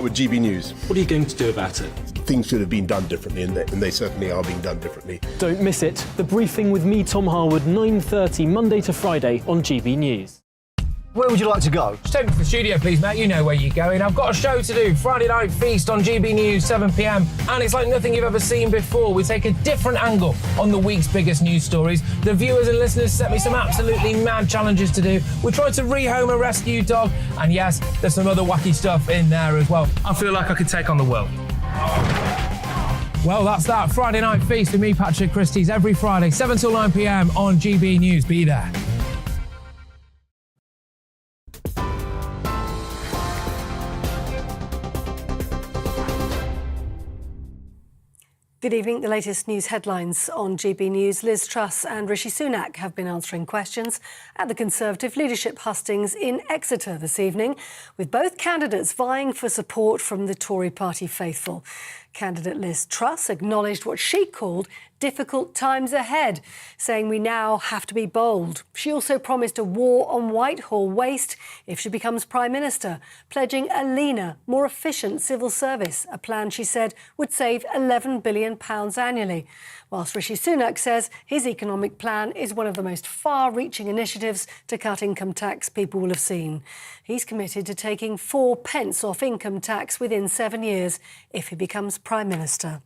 With GB News. What are you going to do about it? Things should have been done differently, and they certainly are being done differently. Don't miss it. The Briefing with me, Tom Harwood, 9:30 Monday to Friday on GB News. Where would you like to go? Just take me to the studio, please, mate. You know where you're going. I've got a show to do. Friday Night Feast on GB News, 7 p.m. And it's like nothing you've ever seen before. We take a different angle on the week's biggest news stories. The viewers and listeners set me some absolutely mad challenges to do. We tried to rehome a rescue dog. And yes, there's some other wacky stuff in there as well. I feel like I could take on the world. Well, that's that. Friday Night Feast with me, Patrick Christie's, every Friday, 7 till 9 p.m. on GB News. Be there. Good evening. The latest news headlines on GB News. Liz Truss and Rishi Sunak have been answering questions at the Conservative leadership hustings in Exeter this evening, with both candidates vying for support from the Tory party faithful. Candidate Liz Truss acknowledged what she called difficult times ahead, saying we now have to be bold. She also promised a war on Whitehall waste if she becomes Prime Minister, pledging a leaner, more efficient civil service, a plan she said would save £11 billion annually. Whilst Rishi Sunak says his economic plan is one of the most far-reaching initiatives to cut income tax people will have seen. He's committed to taking 4p off income tax within 7 years if he becomes Prime Minister.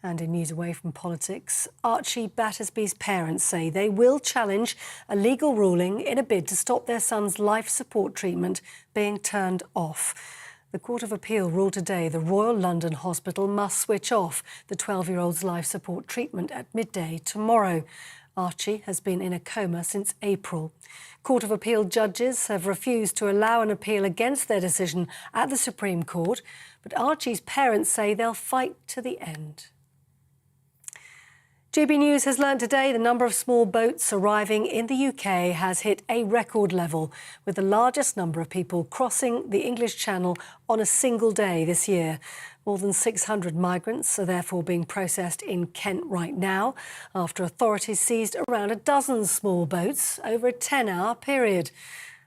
And in news away from politics, Archie Battersby's parents say they will challenge a legal ruling in a bid to stop their son's life support treatment being turned off. The Court of Appeal ruled today the Royal London Hospital must switch off the 12-year-old's life support treatment at midday tomorrow. Archie has been in a coma since April. Court of Appeal judges have refused to allow an appeal against their decision at the Supreme Court, but Archie's parents say they'll fight to the end. GB News has learned today the number of small boats arriving in the UK has hit a record level, with the largest number of people crossing the English Channel on a single day this year. More than 600 migrants are therefore being processed in Kent right now, after authorities seized around a dozen small boats over a 10-hour period.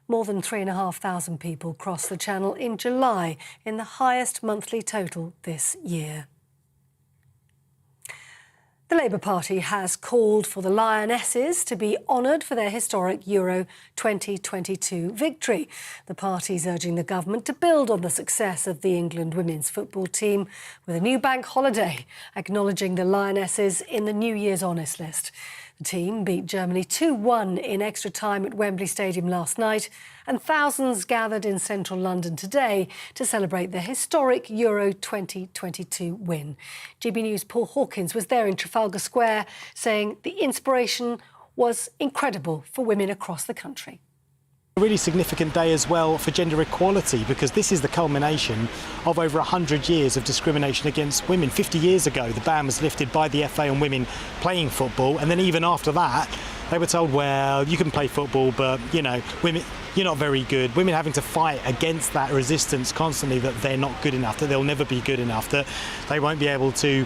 More than 3,500 people crossed the Channel in July, in the highest monthly total this year. The Labour Party has called for the Lionesses to be honoured for their historic Euro 2022 victory. The party is urging the government to build on the success of the England women's football team with a new bank holiday, acknowledging the Lionesses in the New Year's Honours list. The team beat Germany 2-1 in extra time at Wembley Stadium last night, and thousands gathered in central London today to celebrate their historic Euro 2022 win. GB News' Paul Hawkins was there in Trafalgar Square, saying the inspiration was incredible for women across the country. A really significant day as well for gender equality, because this is the culmination of over 100 years of discrimination against women. 50 years ago, the ban was lifted by the FA on women playing football, and then even after that, they were told, well, you can play football, but, you know, women, you're not very good. Women having to fight against that resistance constantly, that they're not good enough, that they'll never be good enough, that they won't be able to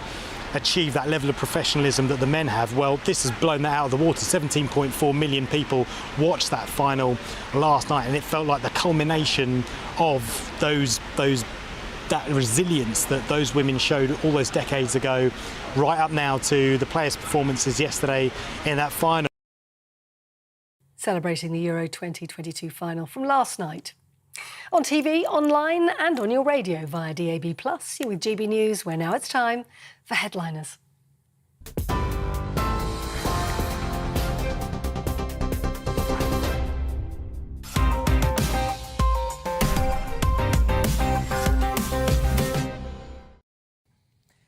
achieve that level of professionalism that the men have. Well, this has blown that out of the water. 17.4 million people watched that final last night, and it felt like the culmination of that resilience that those women showed all those decades ago, right up now to the players' performances yesterday in that final. Celebrating the Euro 2022 final from last night. On TV, online and on your radio via DAB+, you're with GB News, where now it's time for Headliners.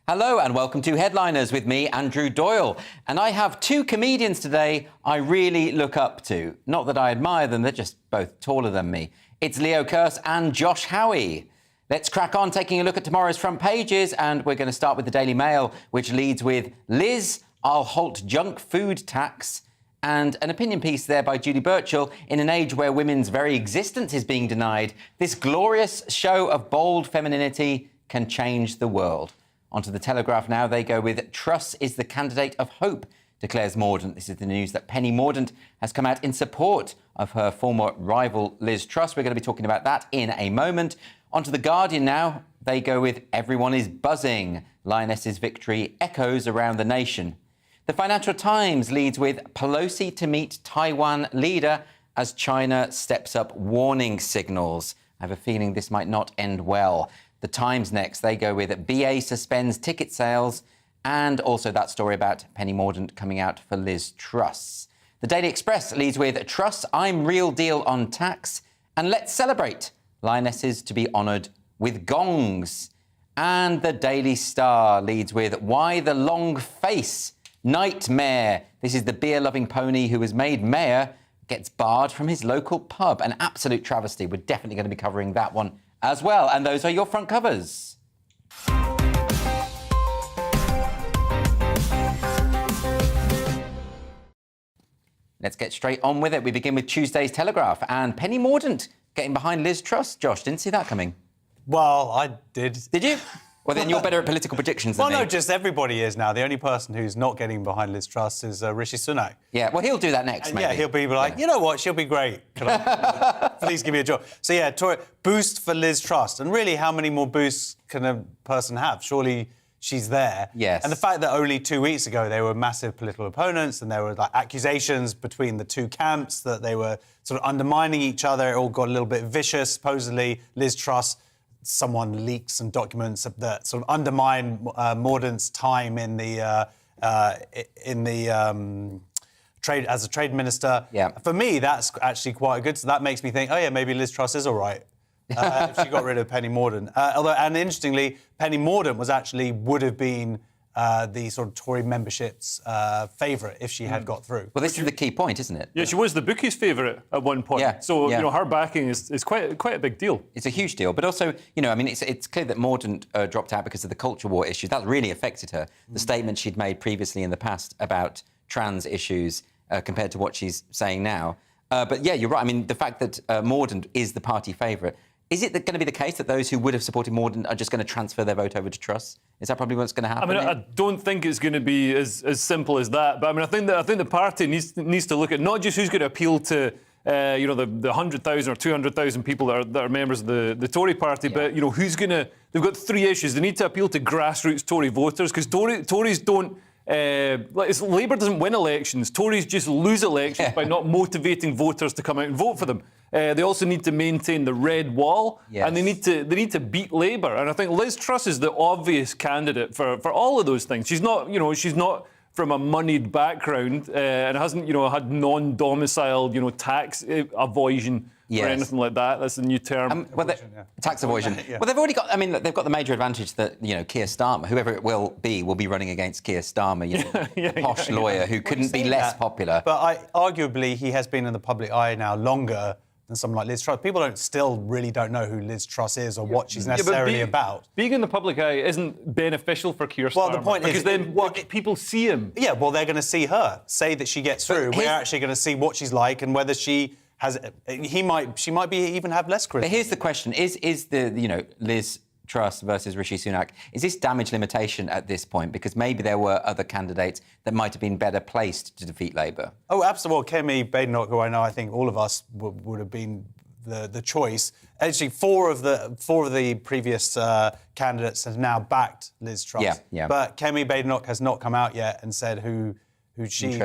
Hello and welcome to Headliners with me, Andrew Doyle. And I have two comedians today I really look up to. Not that I admire them, they're just both taller than me. It's Leo Kearse and Josh Howie. Let's crack on taking a look at tomorrow's front pages, and we're going to start with the Daily Mail, which leads with Liz, I'll halt junk food tax, and an opinion piece there by Judy Burchill. In an age where women's very existence is being denied, this glorious show of bold femininity can change the world. Onto the Telegraph now, they go with Truss is the candidate of hope declares Mordaunt. This is the news that Penny Mordaunt has come out in support of her former rival Liz Truss. We're going to be talking about that in a moment. On to The Guardian now. They go with everyone is buzzing. Lioness's victory echoes around the nation. The Financial Times leads with Pelosi to meet Taiwan leader as China steps up warning signals. I have a feeling this might not end well. The Times next, they go with BA suspends ticket sales and also that story about Penny Mordaunt coming out for Liz Truss. The Daily Express leads with Truss, I'm real deal on tax and let's celebrate. Lionesses to be honoured with gongs. And the Daily Star leads with why the long face nightmare. This is the beer-loving pony who was made mayor gets barred from his local pub. An absolute travesty. We're definitely going to be covering that one as well. And those are your front covers. Let's get straight on with it. We begin with Tuesday's Telegraph and Penny Mordaunt getting behind Liz Truss. Josh, didn't see that coming. Well, I did. Did you? Well, then you're better at political predictions than me. Well, no, just everybody is now. The only person who's not getting behind Liz Truss is Rishi Sunak. Yeah, well, he'll do that next, maybe. Yeah, he'll be like, you know what, she'll be great. Please give me a job. So, yeah, boost for Liz Truss. And really, how many more boosts can a person have? Surely she's there. Yes. And the fact that only 2 weeks ago they were massive political opponents and there were like accusations between the two camps that they were sort of undermining each other. It all got a little bit vicious. Supposedly, Liz Truss, someone leaked some documents that sort of undermine Mordaunt's time in the trade as a trade minister. Yeah. For me, that's actually quite good. So that makes me think, oh yeah, maybe Liz Truss is all right. If she got rid of Penny Mordaunt. And interestingly, Penny Mordaunt would have been the sort of Tory membership's favourite if she had got through. Well, this is the key point, isn't it? Yeah, she was the bookies' favourite at one point. Yeah, so, yeah. her backing is quite a big deal. It's a huge deal. But also, I mean, it's clear that Mordaunt dropped out because of the culture war issues. That really affected her. The statement she'd made previously in the past about trans issues compared to what she's saying now. But, yeah, you're right. I mean, the fact that Mordaunt is the party favourite, is it going to be the case that those who would have supported Mordaunt are just going to transfer their vote over to Truss? Is that probably what's going to happen? I mean, I don't think it's going to be as simple as that. But I mean, I think the party needs to look at not just who's going to appeal to the 100,000 or 200,000 people that are members of the Tory party, but who's going to? They've got three issues. They need to appeal to grassroots Tory voters because Tories don't. Labour doesn't win elections. Tories just lose elections by not motivating voters to come out and vote for them. They also need to maintain the red wall, and they need to beat Labour. And I think Liz Truss is the obvious candidate for all of those things. She's not from a moneyed background and hasn't had non-domiciled tax avoidance. Or anything like that. That's a new term. Tax avoidance. Well, they've already got. I mean, they've got the major advantage that Keir Starmer, whoever it will be running against Keir Starmer, a posh lawyer who couldn't be less popular. But arguably, he has been in the public eye now longer than someone like Liz Truss. People really don't know who Liz Truss is or what she's necessarily about. Being in the public eye isn't beneficial for Keir Starmer. Well, the point is, then people see him. Yeah, well, they're going to see her say that she gets through. We're actually going to see what she's like and whether she might even have less charisma. But here's the question: Is the Liz Truss versus Rishi Sunak? Is this damage limitation at this point? Because maybe there were other candidates that might have been better placed to defeat Labour. Oh, absolutely. Well, Kemi Badenoch, who I think all of us would have been the choice. Actually, four of the previous candidates have now backed Liz Truss. Yeah. But Kemi Badenoch has not come out yet and said who she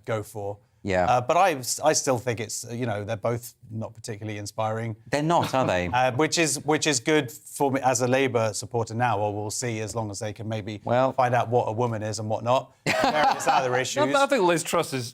go for. Yeah. But I still think it's, they're both not particularly inspiring. They're not, are they? Which is good for me as a Labour supporter now, or we'll see as long as they can maybe find out what a woman is and what not. Various other issues. No, I think Liz Truss is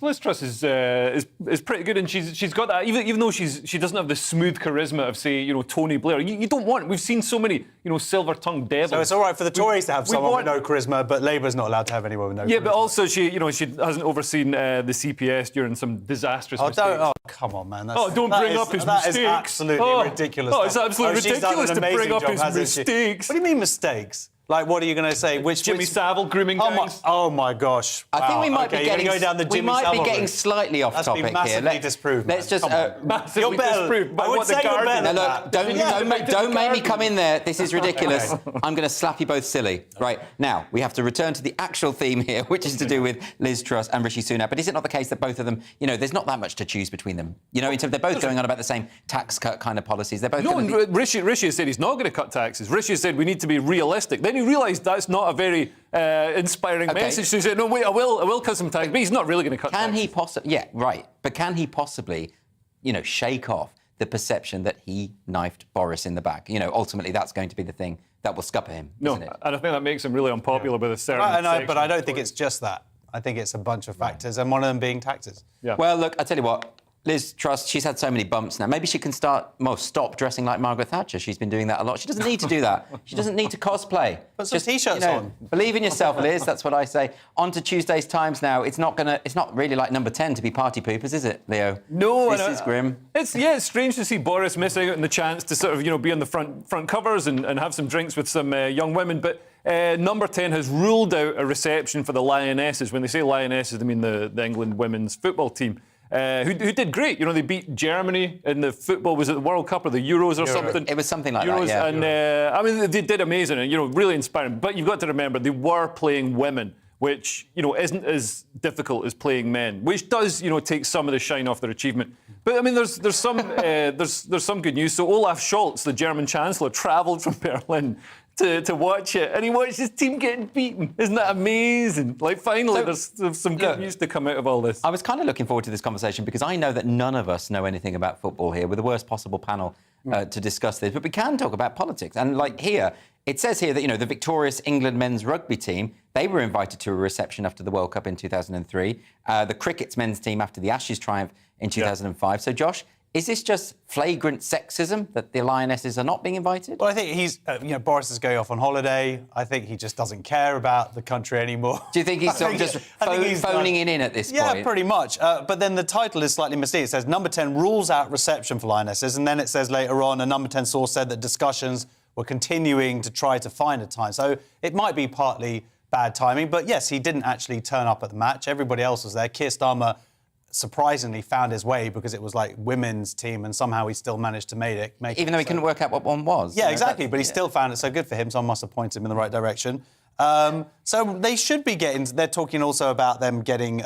pretty good, and she's got that. Even though she doesn't have the smooth charisma of, say, Tony Blair. You don't want. We've seen so many silver-tongued devils. So it's all right for the Tories to have someone with no charisma, but Labour's not allowed to have anyone with no charisma. Yeah, but also she hasn't overseen the CPS during some disastrous mistakes. Come on, man. Don't bring up his mistakes. That is absolutely ridiculous. It's absolutely ridiculous to bring up his mistakes. What do you mean mistakes? Like, what are you going to say? Jimmy Savile grooming gangs? Oh my gosh! I think we might be getting go down the we Jimmy might Savile be getting route. slightly off That's topic been massively here. disproved. Let's just Massively You're better. disproved by I would what the say you're Guardian... better. Now, look, don't make me come in there. This is ridiculous. I'm going to slap you both silly. Right, now, we have to return to the actual theme here, which is to do with Liz Truss and Rishi Sunak. But is it not the case that both of them, you know, there's not that much to choose between them? You know, they're both going on about the same tax cut kind of policies. They're both Rishi has said he's not going to cut taxes. Rishi has said we need to be realistic. Then he realised that's not a very inspiring message. So he said, no, wait, I will cut some taxes, but he's not really going to cut taxes. Can he possibly... Yeah, right. But can he possibly, you know, shake off the perception that he knifed Boris in the back? You know, ultimately, that's going to be the thing that will scupper him, isn't it? And I think that makes him really unpopular with a certain section. But I don't think it's just that. I think it's a bunch of factors, and one of them being taxes. Yeah. Well, look, I tell you what, Liz Truss, she's had so many bumps now. Maybe she can stop dressing like Margaret Thatcher. She's been doing that a lot. She doesn't need to do that. She doesn't need to cosplay. Put some T-shirts on. Believe in yourself, Liz. That's what I say. On to Tuesday's Times now. It's not really like number 10 to be party poopers, is it, Leo? No, this is grim. It's strange to see Boris missing out on the chance to sort of, you know, be on the front covers and have some drinks with some young women. But number 10 has ruled out a reception for the Lionesses. When they say Lionesses, they mean the England women's football team. Who did great. You know, they beat Germany in the football, was it the World Cup or the Euros or something? It was something like that, yeah. And, I mean, they did amazing and, you know, really inspiring. But you've got to remember, they were playing women, which, you know, isn't as difficult as playing men, which does, you know, take some of the shine off their achievement. But, I mean, there's some there's some good news. So Olaf Scholz, the German Chancellor, travelled from Berlin to watch it, and he watched his team getting beaten. Isn't that amazing? Like, finally, there's some good news to come out of all this. I was kind of looking forward to this conversation because I know that none of us know anything about football here. We're the worst possible panel to discuss this, but we can talk about politics. And, like, here, it says here that, you know, the victorious England men's rugby team, they were invited to a reception after the World Cup in 2003. The cricket's men's team after the Ashes triumph in 2005. So, Josh, is this just flagrant sexism that the Lionesses are not being invited? Well, I think he's, Boris is going off on holiday. I think he just doesn't care about the country anymore. Do you think he's sort of just phoning it in at this point? Yeah, pretty much. But then the title is slightly misleading. It says, number 10 rules out reception for Lionesses. And then it says later on, a number 10 source said that discussions were continuing to try to find a time. So it might be partly bad timing. But yes, he didn't actually turn up at the match. Everybody else was there. Keir Starmer surprisingly found his way because it was like women's team and somehow he still managed to make it. Even though he couldn't work out what one was. Yeah, exactly. But he still found it, so good for him. Someone must have pointed him in the right direction. So they should be getting... They're talking also about them getting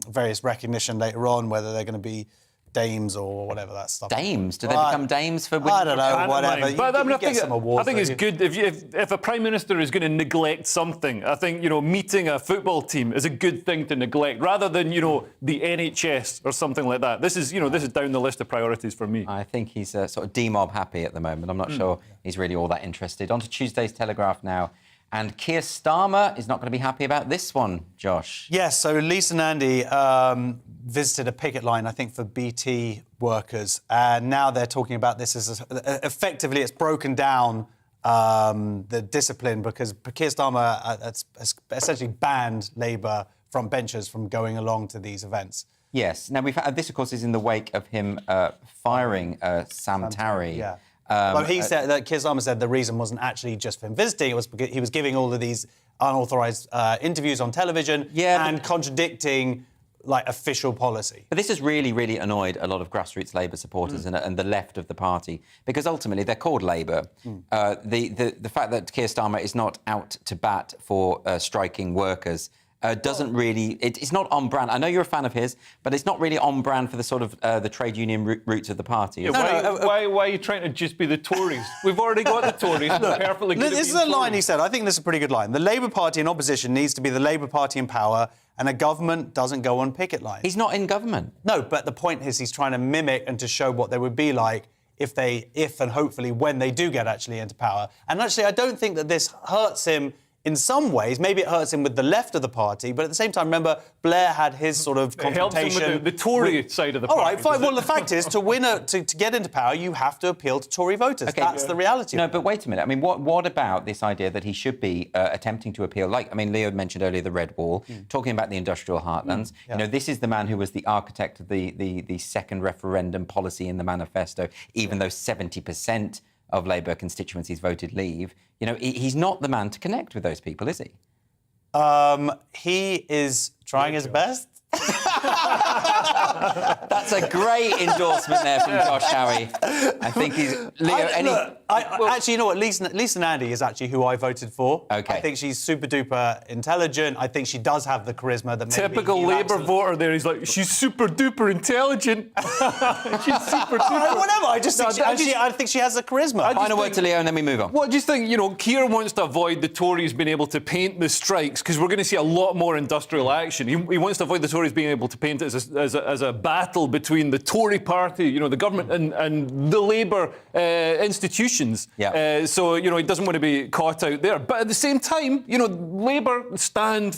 various recognition later on, whether they're going to be dames or whatever that stuff. Dames? Do they become dames for women? I don't know, whatever. But I mean, I think it's good if a Prime Minister is going to neglect something. I think, you know, meeting a football team is a good thing to neglect, rather than, you know, the NHS or something like that. This is down the list of priorities for me. I think he's sort of demob happy at the moment. I'm not sure he's really all that interested. On to Tuesday's Telegraph now. And Keir Starmer is not going to be happy about this one, Josh. Yes, so Lisa and Andy visited a picket line, I think, for BT workers. And now they're talking about this as... effectively, it's broken down the discipline because Keir Starmer has essentially banned Labour front benchers from going along to these events. Yes. Now, this, of course, is in the wake of him firing Sam Tarry. Yeah. Well, he said that Keir Starmer said the reason wasn't actually just for him visiting; it was because he was giving all of these unauthorised interviews on television and contradicting like official policy. But this has really, really annoyed a lot of grassroots Labour supporters and the left of the party because ultimately they're called Labour. The fact that Keir Starmer is not out to bat for striking workers. Doesn't really... It's not on brand. I know you're a fan of his, but it's not really on brand for the sort of the trade union roots of the party. Yeah, why are you trying to just be the Tories? We've already got the Tories. Perfectly good. This is a line he said. I think this is a pretty good line. The Labour Party in opposition needs to be the Labour Party in power, and a government doesn't go on picket lines. He's not in government. No, but the point is he's trying to mimic and to show what they would be like if and hopefully when they do get actually into power. And actually, I don't think that this hurts him in some ways. Maybe it hurts him with the left of the party, but at the same time, remember, Blair had his sort of confrontation... It helps him with the Tory side of the party. All right, fine. Well, the fact is, to get into power, you have to appeal to Tory voters. Okay, that's the reality. No, but wait a minute. I mean, what about this idea that he should be attempting to appeal? Like, I mean, Leo mentioned earlier the Red Wall, talking about the industrial heartlands. You know, this is the man who was the architect of the second referendum policy in the manifesto, even though 70% of Labour constituencies voted leave. You know, he's not the man to connect with those people, is he? He is trying his best. That's a great endorsement there from Josh Howie. I think he's... Leo, actually, you know what? Lisa Nandy is actually who I voted for. OK. I think she's super-duper intelligent. I think she does have the charisma that maybe... Typical Labour voter there. He's like, she's super-duper intelligent. She's super-duper... Whatever. I think she has the charisma. Final word to Leo and then we move on. What do you think? You know, Keir wants to avoid the Tories being able to paint the strikes because we're going to see a lot more industrial action. He wants to avoid the Tories being able to paint it as a battle between the Tory party, you know, the government and the Labour institutions. Yeah. So, you know, he doesn't want to be caught out there. But at the same time, you know, Labour stand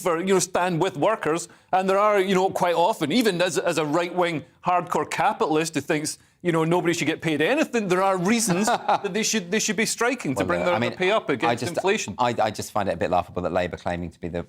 with workers, and there are, you know, quite often, even as a right-wing hardcore capitalist who thinks, you know, nobody should get paid anything, there are reasons that they should be striking to bring their pay up against inflation. I just find it a bit laughable that Labour claiming to be the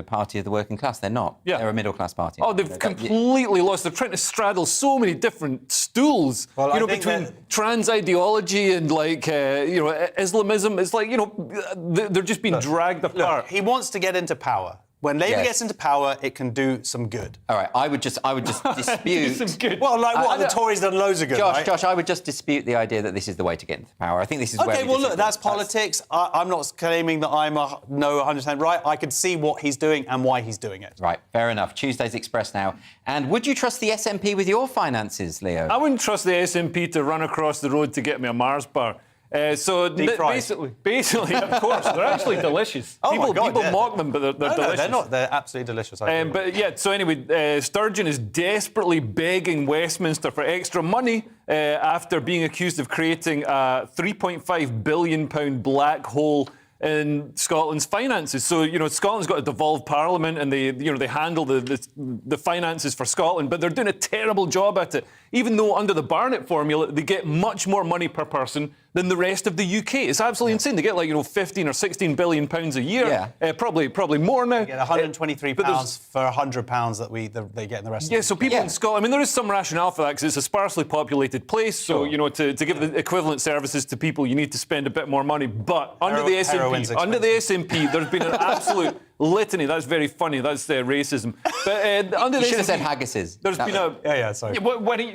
party of the working class. They're not. Yeah. They're a middle-class party. Oh, they've completely lost. They're trying to straddle so many different stools. Well, you know, between trans ideology and, like, you know, Islamism. It's like, you know, they're just being dragged apart. Look, he wants to get into power. When Labour gets into power, it can do some good. All right, I would just dispute... some good. Well, like what? The Tories done loads of good, right? Josh, I would just dispute the idea that this is the way to get into power. I think this is where... OK, well, look, that's politics. I'm not claiming that I'm 100% right. I can see what he's doing and why he's doing it. Right, fair enough. Tuesday's Express now. And would you trust the SNP with your finances, Leo? I wouldn't trust the SNP to run across the road to get me a Mars bar. Basically, of course, they're actually delicious. Oh people my God, mock them, but they're delicious. No, they're not. They're absolutely delicious. But yeah, so anyway, Sturgeon is desperately begging Westminster for extra money after being accused of creating a £3.5 billion black hole in Scotland's finances. So, you know, Scotland's got a devolved parliament and they handle the finances for Scotland, but they're doing a terrible job at it. Even though under the Barnett formula, they get much more money per person than the rest of the UK. It's absolutely insane. They get, like, you know, 15 or 16 billion pounds a year. Yeah. Probably more now. They get £123 for £100 that they get in the rest of the Yeah, so people in Scotland, I mean, there is some rationale for that because it's a sparsely populated place. So, you know, to give the equivalent services to people, you need to spend a bit more money. But under the SNP, there's been an absolute litany. That's very funny. That's racism. But under you the should have said SNP, haggises. There's been a... Yeah, sorry.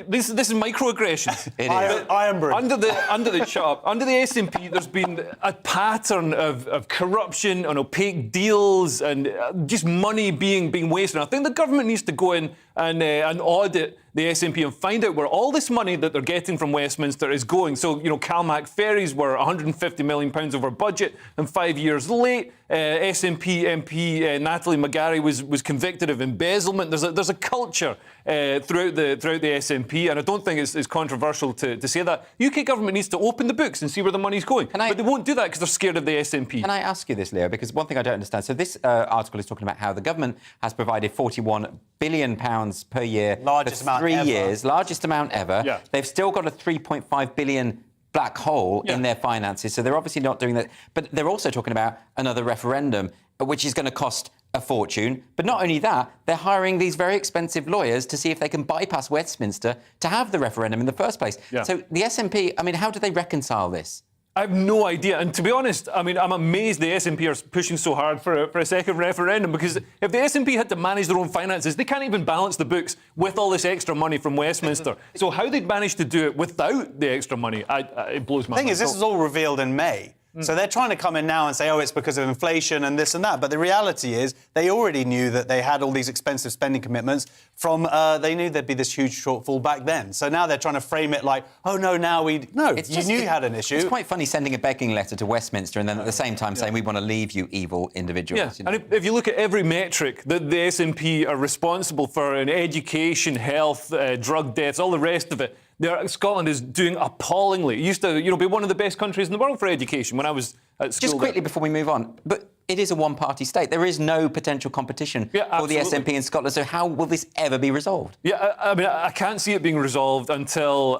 This is microaggressions. It is. Ironbridge. Under the SNP, there's been a pattern of corruption and opaque deals and just money being wasted. And I think the government needs to go in and audit the SNP and find out where all this money that they're getting from Westminster is going. So, you know, Calmac ferries were £150 million over budget and 5 years late. SNP MP Natalie McGarry was convicted of embezzlement. There's a culture throughout the SNP, and I don't think it's controversial to say that. UK government needs to open the books and see where the money's going. But they won't do that because they're scared of the SNP. Can I ask you this, Leo? Because one thing I don't understand. So this article is talking about how the government has provided £41 billion per year largest for 3 years, largest amount ever. Yeah. They've still got a £3.5 billion black hole in their finances, so they're obviously not doing that. But they're also talking about another referendum, which is going to cost a fortune. But not only that, they're hiring these very expensive lawyers to see if they can bypass Westminster to have the referendum in the first place. Yeah. So the SNP, I mean, how do they reconcile this? I have no idea. And to be honest, I mean, I'm amazed the SNP are pushing so hard for a second referendum, because if the SNP had to manage their own finances, they can't even balance the books with all this extra money from Westminster. So how they'd manage to do it without the extra money, it blows my mind. The thing is, this is all revealed in May. So they're trying to come in now and say, oh, it's because of inflation and this and that. But the reality is they already knew that they had all these expensive spending commitments from... they knew there'd be this huge shortfall back then. So now they're trying to frame it like, oh, no, now we... No, you knew you had an issue. It's quite funny sending a begging letter to Westminster and then at the same time saying, we want to leave you evil individuals. Yeah. You know? And if you look at every metric that the SNP are responsible for in education, health, drug deaths, all the rest of it, Scotland is doing appallingly. It used to, be one of the best countries in the world for education when I was at school. Just quickly before we move on, but it is a one-party state. There is no potential competition for the SNP in Scotland. So how will this ever be resolved? Yeah, I mean, I can't see it being resolved until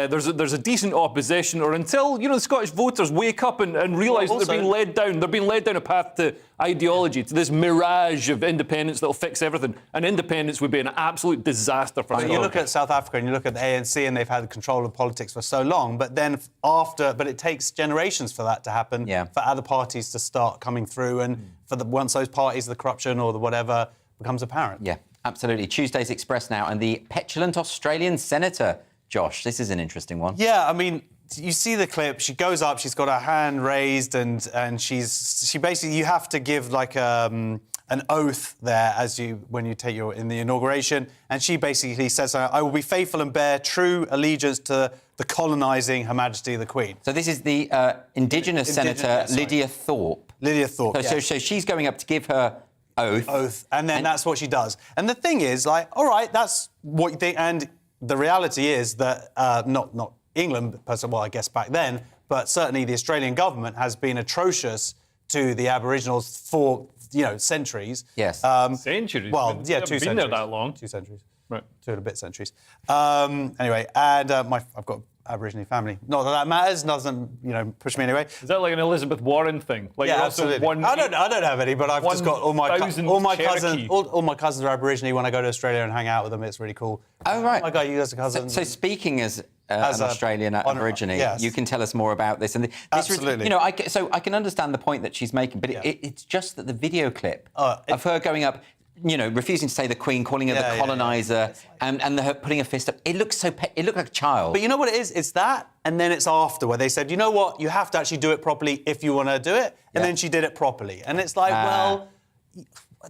there's a decent opposition, or until the Scottish voters wake up and realise that they're being led down. They're being led down a path to ideology, to this mirage of independence that'll fix everything. And independence would be an absolute disaster for Scotland. You look at South Africa and you look at the ANC, and they've had control of politics for so long, but then but it takes generations for that to happen, for other parties to start coming through, and once those parties, the corruption or the whatever, becomes apparent. Yeah, absolutely. Tuesday's Express now, and the petulant Australian senator, Josh. This is an interesting one. Yeah, I mean, you see the clip. She goes up. She's got her hand raised, and she basically, you have to give like an oath there when you take in the inauguration. And she basically says, "I will be faithful and bear true allegiance to the colonising Her Majesty the Queen." So this is the Indigenous senator Lydia Thorpe. Lydia Thorpe. So she's going up to give her oath, and then that's what she does. And the thing is, like, all right, that's what you think. And the reality is that not England, well, I guess back then, but certainly the Australian government has been atrocious to the Aboriginals for, centuries. Yes. Centuries? Well, yeah, 2 centuries. Been there that long. 2 centuries. Right. 2 and a bit centuries. Anyway, and I've got Aboriginal family. Not that matters. Doesn't, push me anyway. Is that like an Elizabeth Warren thing? Like, yeah, absolutely. I don't have any, but I've just got all my cousins. All my cousins are Aboriginal. When I go to Australia and hang out with them, it's really cool. Oh right. Oh my God, you guys are cousins. So speaking as an Australian Aborigine, yes. you can tell us more about this. And absolutely. I can understand the point that she's making, but it's just that the video clip of her going up, refusing to say the Queen, calling her the coloniser, and her putting her fist up. It looks it looked like a child. But you know what it is? It's that, and then it's after where they said, you know what, you have to actually do it properly if you want to do it, and then she did it properly, and it's like, well,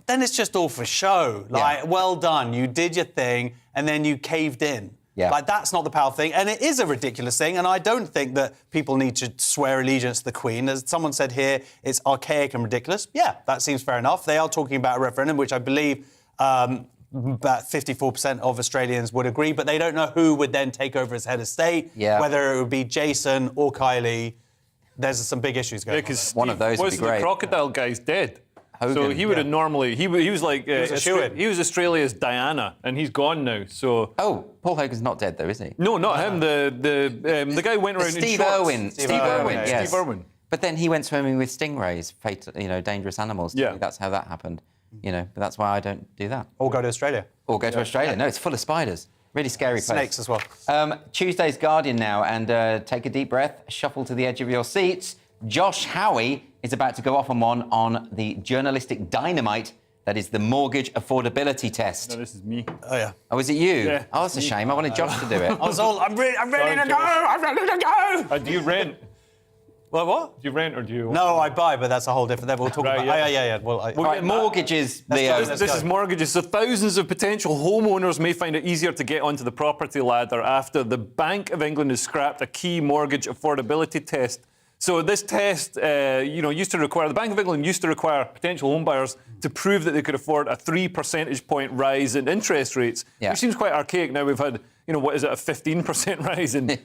then it's just all for show. Like, well done, you did your thing, and then you caved in. Yeah. Like, that's not the powerful thing, and it is a ridiculous thing, and I don't think that people need to swear allegiance to the Queen. As someone said here, it's archaic and ridiculous. Yeah, that seems fair enough. They are talking about a referendum, which I believe about 54% of Australians would agree, but they don't know who would then take over as head of state, whether it would be Jason or Kylie. There's some big issues going on. Because one of those would be great. The crocodile guy's dead. Hogan, so he would have normally... He was like... he was Australia's Diana, and he's gone now, so... Oh, Paul Hogan's not dead, though, is he? No, not him. The guy who went around Steve in shorts. Irwin. Steve Irwin, yes. Steve Irwin. But then he went swimming with stingrays, dangerous animals. Yeah. That's how that happened. But that's why I don't do that. Or go to Australia. Or go to Australia. No, it's full of spiders. Really scary place. Snakes as well. Tuesday's Guardian now, and take a deep breath, shuffle to the edge of your seats. Josh Howie is about to go off on one on the journalistic dynamite that is the mortgage affordability test. No, this is me. Oh, yeah. Oh, is it you? Yeah. Oh, that's a shame. I wanted Josh to do it. I'm ready to go! I'm ready to go! Do you rent? What? Do you rent or do you... No, I buy, but that's a whole different... We'll talk about... Yeah. Well, all right, mortgages, Leo. This is mortgages. So thousands of potential homeowners may find it easier to get onto the property ladder after the Bank of England has scrapped a key mortgage affordability test. So this test, used to require... The Bank of England used to require potential home buyers to prove that they could afford a 3 percentage point rise in interest rates, which seems quite archaic. Now we've had, a 15% rise in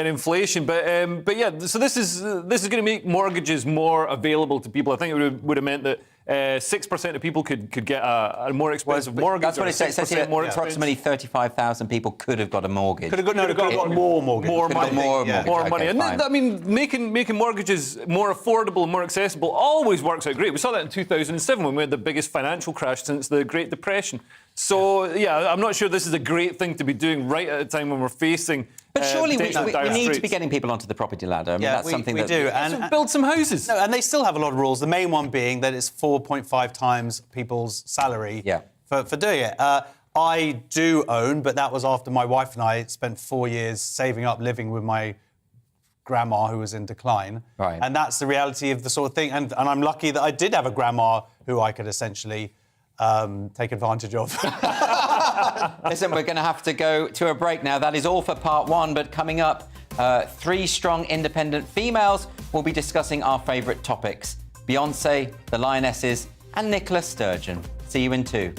inflation. But yeah, so this is going to make mortgages more available to people. I think it would have meant that 6% of people could get a more expensive mortgage. That's what it says here. Approximately 35,000 people could have got a mortgage. Could have got more mortgage. More money. And fine. I mean, making mortgages more affordable and more accessible always works out great. We saw that in 2007 when we had the biggest financial crash since the Great Depression. So, I'm not sure this is a great thing to be doing right at a time when we're facing... But surely we need to be getting people onto the property ladder. I mean, that's something we do. And build some houses. No, and they still have a lot of rules. The main one being that it's 4.5 times people's salary for doing it. I do own, but that was after my wife and I spent 4 years saving up, living with my grandma who was in decline. Right. And that's the reality of the sort of thing. And I'm lucky that I did have a grandma who I could essentially take advantage of. Listen, we're going to have to go to a break now. That is all for part one, but coming up, 3 strong independent females will be discussing our favourite topics. Beyoncé, the Lionesses, and Nicola Sturgeon. See you in 2.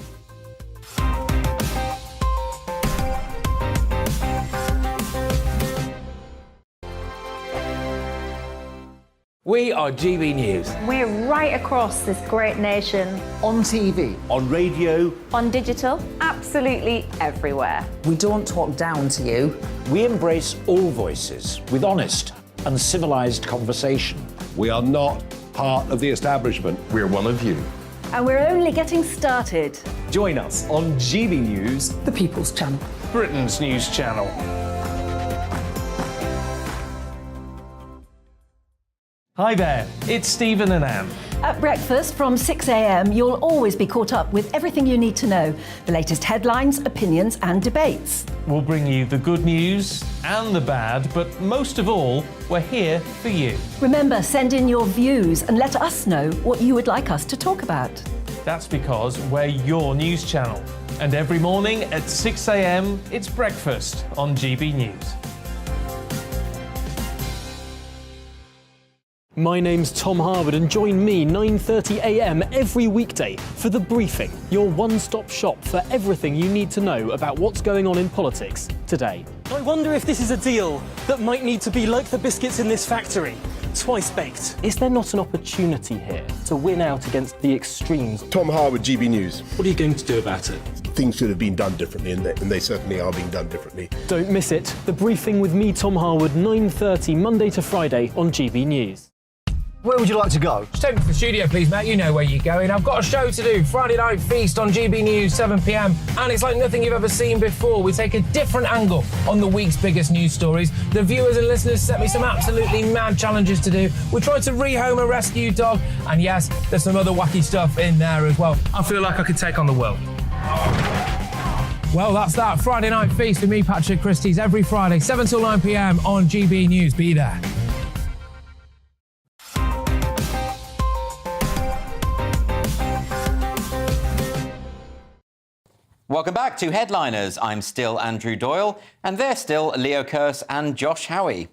We are GB News. We're right across this great nation. On TV. On radio. On digital. Absolutely everywhere. We don't talk down to you. We embrace all voices with honest and civilised conversation. We are not part of the establishment. We're one of you. And we're only getting started. Join us on GB News, The People's Channel. Britain's news channel. Hi there, it's Stephen and Anne. At breakfast from 6 a.m, you'll always be caught up with everything you need to know, the latest headlines, opinions and debates. We'll bring you the good news and the bad, but most of all, we're here for you. Remember, send in your views and let us know what you would like us to talk about. That's because we're your news channel. And every morning at 6 a.m, it's breakfast on GB News. My name's Tom Harwood and join me 9:30 a.m. every weekday for The Briefing, your one-stop shop for everything you need to know about what's going on in politics today. I wonder if this is a deal that might need to be like the biscuits in this factory, twice baked. Is there not an opportunity here to win out against the extremes? Tom Harwood, GB News. What are you going to do about it? Things should have been done differently, and they certainly are being done differently. Don't miss it. The Briefing with me, Tom Harwood, 9:30 Monday to Friday on GB News. Where would you like to go? Just take me to the studio, please, mate. You know where you're going. I've got a show to do. Friday Night Feast on GB News, 7 p.m. And it's like nothing you've ever seen before. We take a different angle on the week's biggest news stories. The viewers and listeners set me some absolutely mad challenges to do. We're trying to rehome a rescue dog. And yes, there's some other wacky stuff in there as well. I feel like I could take on the world. Well, that's that. Friday Night Feast with me, Patrick Christie's, every Friday, 7 till 9 p.m. on GB News. Be there. Welcome back to Headliners. I'm still Andrew Doyle, and they're still Leo Kearse and Josh Howie.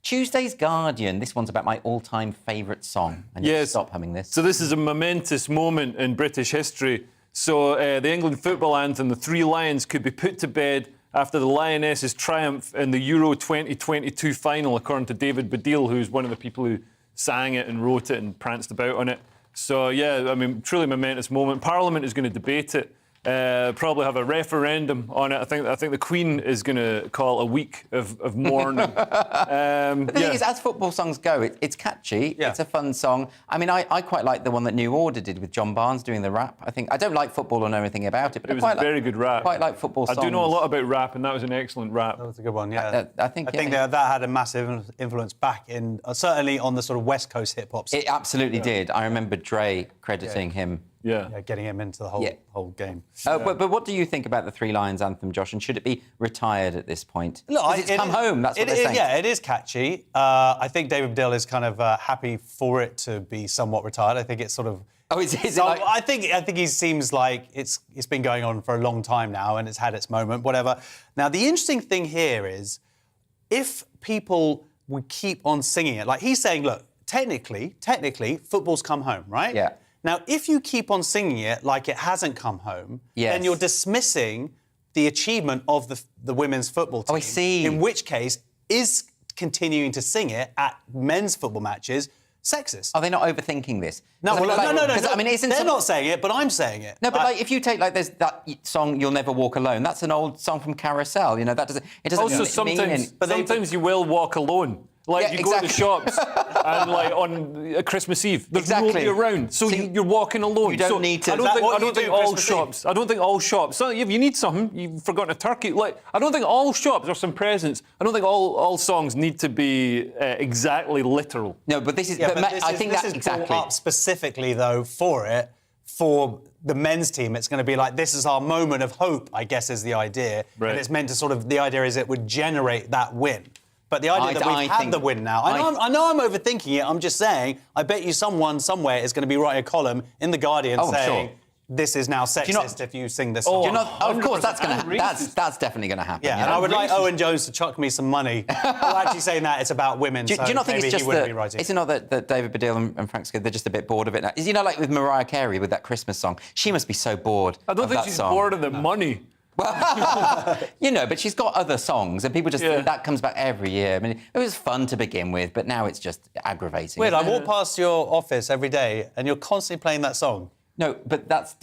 Tuesday's Guardian. This one's about my all-time favourite song. I need to stop humming this. So this is a momentous moment in British history. So the England football anthem, the Three Lions, could be put to bed after the Lionesses' triumph in the Euro 2022 final, according to David Baddiel, who's one of the people who sang it and wrote it and pranced about on it. So, yeah, I mean, truly momentous moment. Parliament is going to debate it. Probably have a referendum on it. I think the Queen is going to call a week of mourning. But the thing is, as football songs go, it's catchy. Yeah. It's a fun song. I mean, I quite like the one that New Order did with John Barnes doing the rap. I don't like football or know anything about it, but it was a very good rap. Quite like football songs. I do know a lot about rap, and that was an excellent rap. That was a good one. Yeah, I think that had a massive influence back in certainly on the sort of West Coast hip hop scene. It absolutely did. I remember Dre crediting him. Yeah, getting him into the whole game. But what do you think about the Three Lions anthem, Josh? And should it be retired at this point? Look, it's come home. That's what they're saying. Yeah, it is catchy. I think David Baddiel is kind of happy for it to be somewhat retired. I think it's sort of. Oh, is it like... I think he seems like it's been going on for a long time now, and it's had its moment. Whatever. Now, the interesting thing here is, if people would keep on singing it, like he's saying, look, technically, football's come home, right? Yeah. Now, if you keep on singing it like it hasn't come home, then you're dismissing the achievement of the women's football team. Oh, I see. In which case, is continuing to sing it at men's football matches sexist? Are they not overthinking this? No, no. I mean, they're not saying it, but I'm saying it. No, but if you take there's that song "You'll Never Walk Alone." That's an old song from Carousel. You know that doesn't. It doesn't. Also, sometimes you will walk alone. Like you go to the shops and like on Christmas Eve, there's nobody around, so you're walking alone. You don't need to. I don't think all shops. I don't think all shops. So if you need something, you've forgotten a turkey. Like I don't think all shops or some presents. I don't think all songs need to be exactly literal. No, but this is. I think that's exactly brought up specifically though for the men's team. It's going to be like this is our moment of hope. I guess is the idea, and it's meant to sort of. The idea is it would generate that win. But the idea that we've had the win now, I know I'm overthinking it. I'm just saying, I bet you someone somewhere is going to be writing a column in the Guardian saying this is now sexist if you sing this song. Of course, that's definitely going to happen. Yeah, and I would like Owen Jones to chuck me some money. I'm actually saying that it's about women. Do you not think it's just it's not that David Baddiel and Frank Skinner, they're just a bit bored of it now? Like with Mariah Carey with that Christmas song, she must be so bored. I don't think she's bored of the money. You know, but she's got other songs, and people just think that comes back every year. I mean, it was fun to begin with, but now it's just aggravating. Weird, I walk past your office every day, and you're constantly playing that song. No, but that's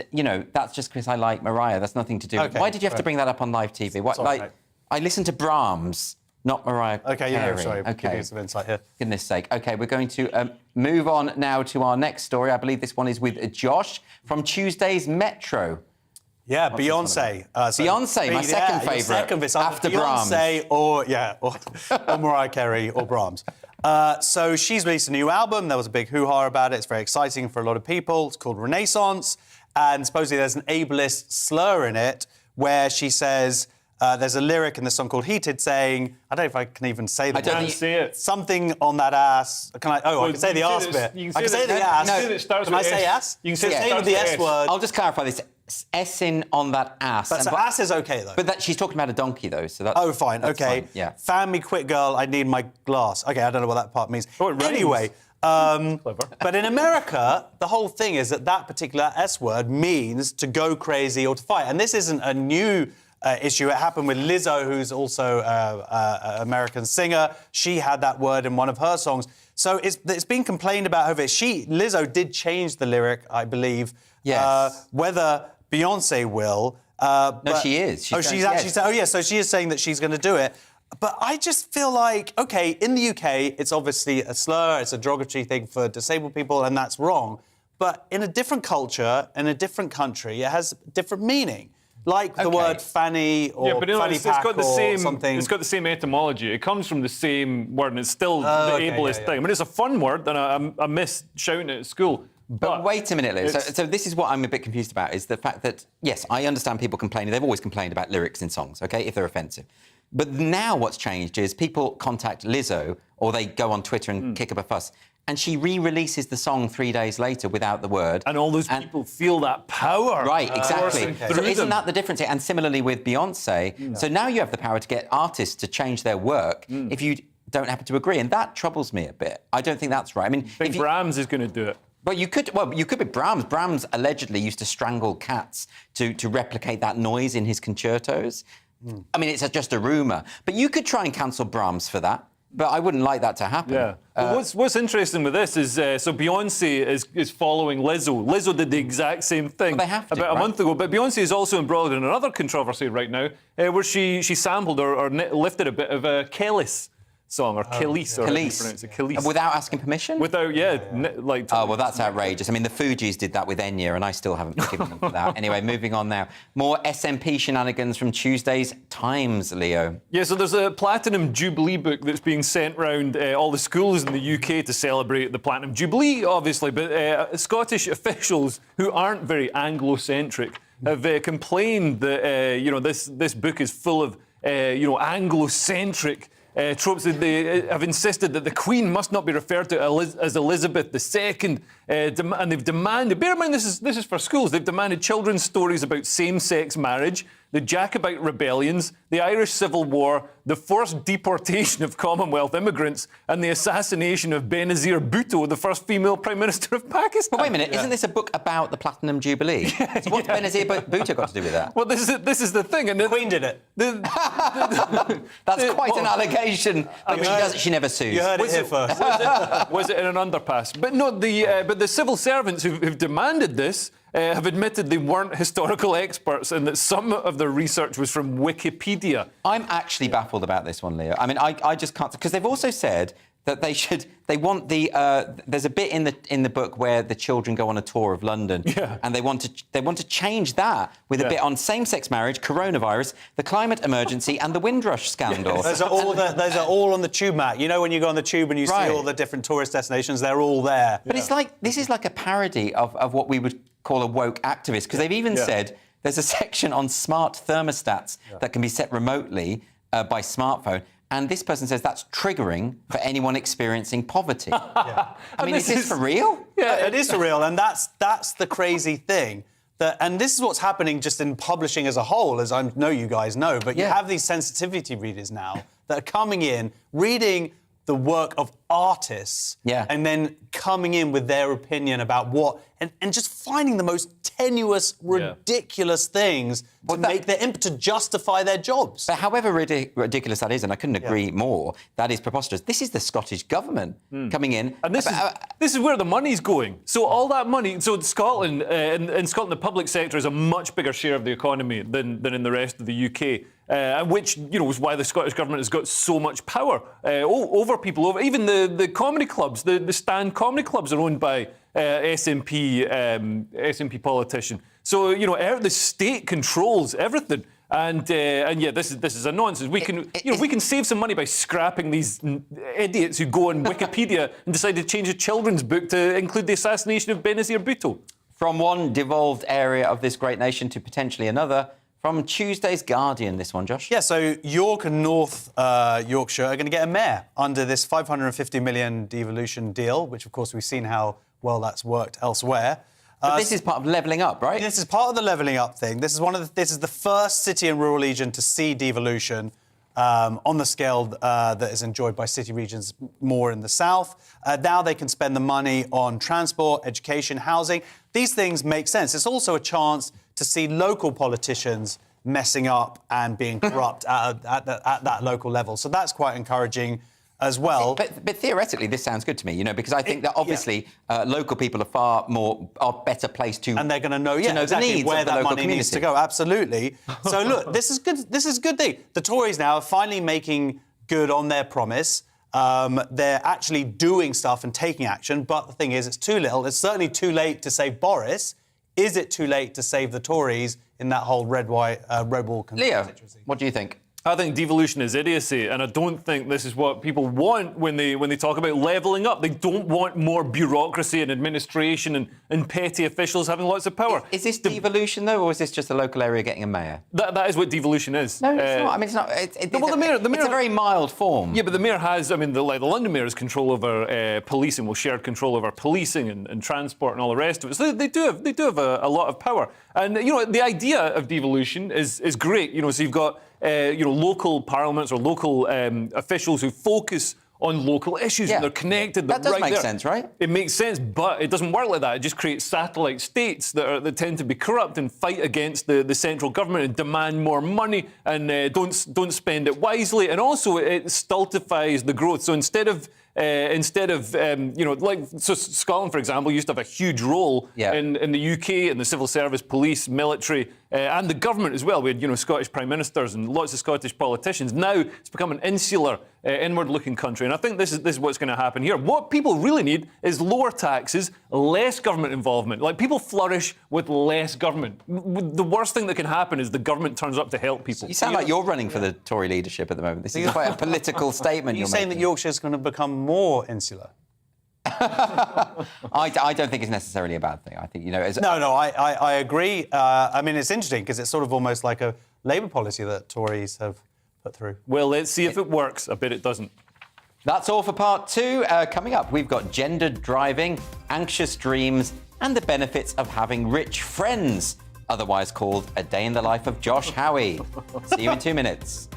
just because I like Mariah. That's nothing to do. Okay, Why did you have to bring that up on live TV? What, Sorry, like, mate. I listen to Brahms, not Mariah Okay, Carey. sorry. Okay, Give me some insight here. goodness sake. Okay, we're going to move on now to our next story. I believe this one is with Josh from Tuesday's Metro. Yeah, Beyonce. Beyonce, my second favourite. Second, it's after Beyonce or Mariah Carey or Brahms. So she's released a new album. There was a big hoo-ha about it. It's very exciting for a lot of people. It's called Renaissance. And supposedly there's an ableist slur in it where she says... there's a lyric in the song called Heated saying, I don't know if I can even say the I don't see it. Something on that ass. Can I? Oh, I can say the ass bit. I can say the ass. Can I say ass? You can say it with the S word. I'll just clarify this. S in on that ass. Ass is okay, though. But she's talking about a donkey, though, so that's... Oh, fine, okay. Fine, yeah. Fan me quick, girl, I need my glass. Okay, I don't know what that part means. Oh, it rhymes. Anyway, but in America, the whole thing is that particular S word means to go crazy or to fight. And this isn't a new... issue. It happened with Lizzo, who's also an American singer. She had that word in one of her songs. So it's been complained about over. Lizzo did change the lyric, I believe. Yes. Whether Beyonce will. No, she is. So she is saying that she's going to do it. But I just feel like, OK, in the UK, it's obviously a slur, it's a derogatory thing for disabled people, and that's wrong. But in a different culture, in a different country, it has different meaning. Like the word fanny or fanny pack or something. It's got the same etymology. It comes from the same word, and it's still the ableist thing. I mean, it's a fun word, and I miss shouting it at school. But wait a minute, Lou. So this is what I'm a bit confused about, is the fact that, yes, I understand people complaining. They've always complained about lyrics in songs, OK, if they're offensive. But now what's changed is people contact Lizzo, or they go on Twitter and kick up a fuss, and she re-releases the song 3 days later without the word. And all those people feel that power. Right, exactly. So isn't that the difference? And similarly with Beyonce. So now you have the power to get artists to change their work if you don't happen to agree. And that troubles me a bit. I don't think that's right. I mean, I think Brahms is going to do it. But you could be Brahms. Brahms allegedly used to strangle cats to replicate that noise in his concertos. I mean, it's just a rumour. But you could try and cancel Brahms for that. But I wouldn't like that to happen. Yeah. What's interesting with this is, so Beyonce is following Lizzo. Lizzo did the exact same thing about a month ago. But Beyonce is also embroiled in another controversy right now, where she sampled or lifted a bit of a Kelly's song, or Khalees, or Khalees. Without asking permission? Without, Oh, well, that's outrageous. I mean, the Fugees did that with Enya, and I still haven't forgiven them for that. Anyway, moving on now. More SNP shenanigans from Tuesday's Times, Leo. Yeah, so there's a Platinum Jubilee book that's being sent round all the schools in the UK to celebrate the Platinum Jubilee, obviously, but Scottish officials who aren't very Anglo-centric have complained that, this book is full of, Anglo-centric tropes. That they have insisted that the Queen must not be referred to as Elizabeth II, and they've demanded, bear in mind this is for schools, they've demanded children's stories about same-sex marriage, the Jacobite rebellions, the Irish Civil War, the forced deportation of Commonwealth immigrants, and the assassination of Benazir Bhutto, the first female Prime Minister of Pakistan. But wait a minute, isn't this a book about the Platinum Jubilee? So what's Benazir Bhutto got to do with that? Well, this is the thing. And the Queen did it. That's quite an allegation. But she never sues. You heard it here first. Was it in an underpass? But no, but the civil servants who've demanded this have admitted they weren't historical experts and that some of their research was from Wikipedia. I'm actually baffled about this one, Leo. I mean, I just can't... Because they've also said that they want the... there's a bit in the book where the children go on a tour of London, and they want to change that with a bit on same-sex marriage, coronavirus, the climate emergency, and the Windrush scandal. Those are all on the tube map. You know, when you go on the tube and you see all the different tourist destinations, they're all there. But it's like, this is like a parody of what we would call a woke activist, because they've even said there's a section on smart thermostats that can be set remotely by smartphone. And this person says that's triggering for anyone experiencing poverty. I mean, is this for real? Yeah, it is for real. And that's the crazy thing. And this is what's happening just in publishing as a whole, as I know you guys know. But you have these sensitivity readers now that are coming in, reading the work of artists and then coming in with their opinion about what and just finding the most tenuous, ridiculous things to make their input to justify their jobs. But however ridiculous that is, and I couldn't agree more, that is preposterous. This is the Scottish government coming in. And this is where the money's going. So all that money, so Scotland, in Scotland, the public sector is a much bigger share of the economy than in the rest of the UK. Which, you know, is why the Scottish government has got so much power over people. Over even the comedy clubs, the stand comedy clubs are owned by SNP politician. So, you know, the state controls everything. And yeah, this is a nonsense. We can save some money by scrapping these idiots who go on Wikipedia and decide to change a children's book to include the assassination of Benazir Bhutto. From one devolved area of this great nation to potentially another. From Tuesday's Guardian, this one, Josh. Yeah, so York and North Yorkshire are going to get a mayor under this $550 million devolution deal, which, of course, we've seen how well that's worked elsewhere. But this is part of levelling up, right? This is part of the levelling up thing. This is the first city and rural region to see devolution on the scale that is enjoyed by city regions more in the south. Now they can spend the money on transport, education, housing. These things make sense. It's also a chance to see local politicians messing up and being corrupt at that local level. So that's quite encouraging as well. But theoretically, this sounds good to me, you know, because I think that obviously local people are better placed to... And they're going to know, exactly the needs where that money needs to go. Absolutely. So look, this is good. This is a good thing. The Tories now are finally making good on their promise. They're actually doing stuff and taking action. But the thing is, it's too little. It's certainly too late to save Boris. Is it too late to save the Tories in that whole red-white red wall constituency? Leo, what do you think? I think devolution is idiocy, and I don't think this is what people want when they talk about levelling up. They don't want more bureaucracy and administration and petty officials having lots of power. Is this devolution, though, or is this just a local area getting a mayor? That is what devolution is. No, it's not. I mean, it's not. It's a very mild form. Yeah, but the mayor has. I mean, the London mayor has control over policing. Well, shared control over policing and transport and all the rest of it. So they do have a lot of power. And you know, the idea of devolution is great. You know, so you've got. Local parliaments or local officials who focus on local issues and they're connected. That does make sense, right? It makes sense, but it doesn't work like that. It just creates satellite states that tend to be corrupt and fight against the central government and demand more money and don't spend it wisely. And also, it stultifies the growth. So instead of Scotland, for example, used to have a huge role in the UK, in the civil service, police, military, and the government as well. We had, Scottish prime ministers and lots of Scottish politicians. Now it's become an insular, inward-looking country, and I think this is what's going to happen here. What people really need is lower taxes, less government involvement. Like, people flourish with less government. The worst thing that can happen is the government turns up to help people. You sound like you're running for the Tory leadership at the moment. This is quite a political statement you're saying making. that Yorkshire's going to become more insular? I don't think it's necessarily a bad thing. I think, I agree. I mean, it's interesting because it's sort of almost like a Labour policy that Tories have put through. Well, let's see if it works. I bet it doesn't. That's all for part 2. Coming up, we've got gendered driving, anxious dreams, and the benefits of having rich friends, otherwise called A Day in the Life of Josh Howie. See you in 2 minutes.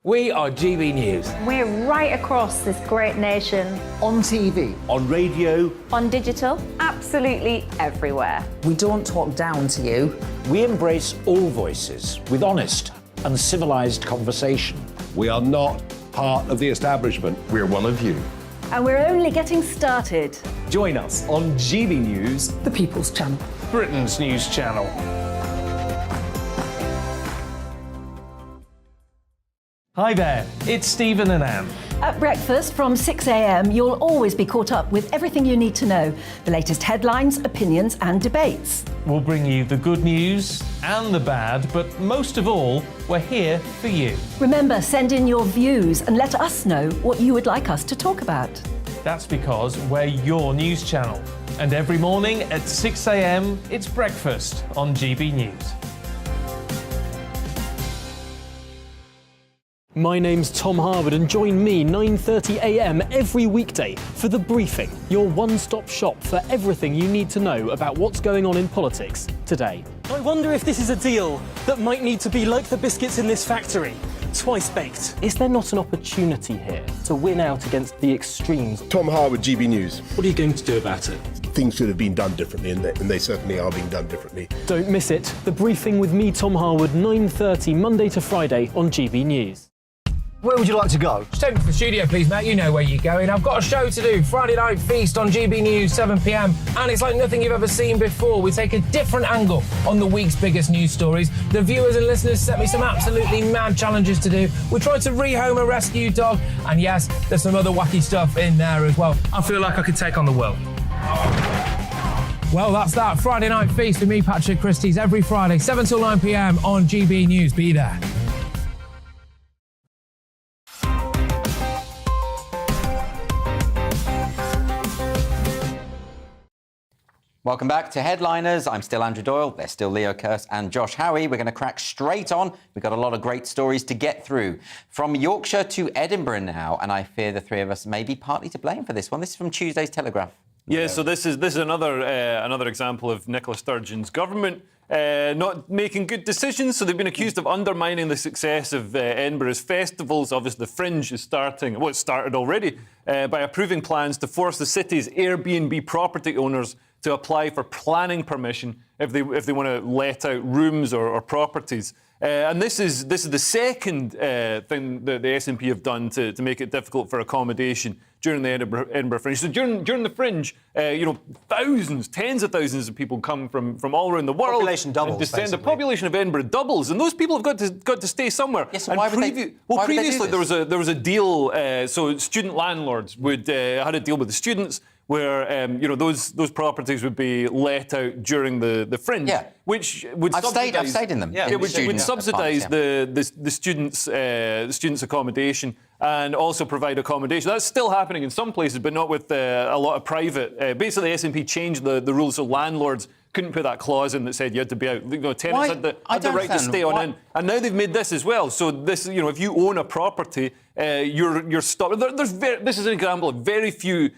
We are GB News. We're right across this great nation. On TV. On radio. On digital. Absolutely everywhere. We don't talk down to you. We embrace all voices with honest and civilised conversation. We are not part of the establishment. We're one of you. And we're only getting started. Join us on GB News, The People's Channel. Britain's news channel. Hi there, it's Stephen and Anne. At breakfast from 6 a.m, you'll always be caught up with everything you need to know, the latest headlines, opinions and debates. We'll bring you the good news and the bad, but most of all, we're here for you. Remember, send in your views and let us know what you would like us to talk about. That's because we're your news channel. And every morning at 6 a.m, it's breakfast on GB News. My name's Tom Harwood and join me 9:30 a.m. every weekday for The Briefing, your one-stop shop for everything you need to know about what's going on in politics today. I wonder if this is a deal that might need to be like the biscuits in this factory, twice baked. Is there not an opportunity here to win out against the extremes? Tom Harwood, GBNews. What are you going to do about it? Things should have been done differently, and they certainly are being done differently. Don't miss it. The Briefing with me, Tom Harwood, 9:30 Monday to Friday on GB News. Where would you like to go? Just take me to the studio, please, mate. You know where you're going. I've got a show to do. Friday Night Feast on GB News, 7 p.m. And it's like nothing you've ever seen before. We take a different angle on the week's biggest news stories. The viewers and listeners set me some absolutely mad challenges to do. We tried to rehome a rescue dog. And yes, there's some other wacky stuff in there as well. I feel like I could take on the world. Well, that's that. Friday Night Feast with me, Patrick Christie's, every Friday, 7 till 9 p.m. on GB News. Be there. Welcome back to Headliners. I'm still Andrew Doyle. There's still Leo Kearse and Josh Howie. We're going to crack straight on. We've got a lot of great stories to get through. From Yorkshire to Edinburgh now, and I fear the three of us may be partly to blame for this one. This is from Tuesday's Telegraph. Yeah, so this is another example of Nicola Sturgeon's government not making good decisions. So they've been accused of undermining the success of Edinburgh's festivals. Obviously, the Fringe is starting. Well, it started already by approving plans to force the city's Airbnb property owners to apply for planning permission if they want to let out rooms or properties. And this is the second thing that the SNP have done to make it difficult for accommodation during the Edinburgh Fringe. So during the Fringe, thousands, tens of thousands of people come from all around the world. Population doubles. The population of Edinburgh doubles, and those people have got to stay somewhere. Yes, so why would they previously there was a deal. So student landlords would had a deal with the students where those properties would be let out during the Fringe, which would I've stayed in them. Which would subsidise the students' accommodation and also provide accommodation. That's still happening in some places, but not with a lot of private. Basically, the SNP changed the rules so landlords couldn't put that clause in that said you had to be out. Tenants had the right to stay on in, and now they've made this as well. So this, if you own a property, you're stopped. This is an example of very few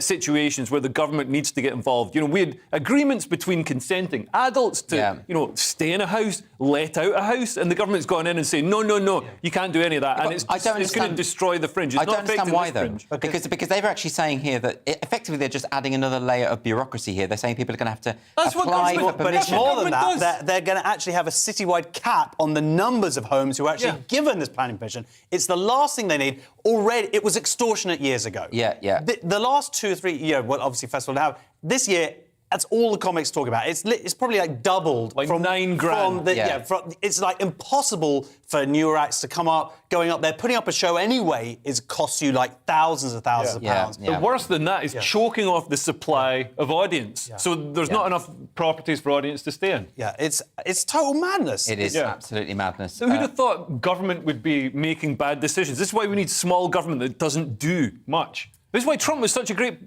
situations where the government needs to get involved. We had agreements between consenting adults to, stay in a house, let out a house, and the government's gone in and saying no, you can't do any of that, and it's going to destroy the Fringe. I don't understand why though, because they're actually saying here that effectively they're just adding another layer of bureaucracy here. They're saying people are going to have to apply for permission. But it's more than that. They're going to actually have a citywide cap on the numbers of homes who are actually given this planning permission. It's the last thing they need. Already, it was extortionate years ago. Yeah. The last 2 or 3 years, well, obviously festival now. This year, that's all the comics talk about. It's probably like doubled, like from £9,000. It's like impossible for newer acts to come up, going up there, putting up a show anyway. Costs you like thousands of pounds. The worse than that is choking off the supply of audience. Yeah. So there's not enough properties for audience to stay in. Yeah, it's total madness. It is absolutely madness. So who'd have thought government would be making bad decisions? This is why we need small government that doesn't do much. This is why Trump was such a great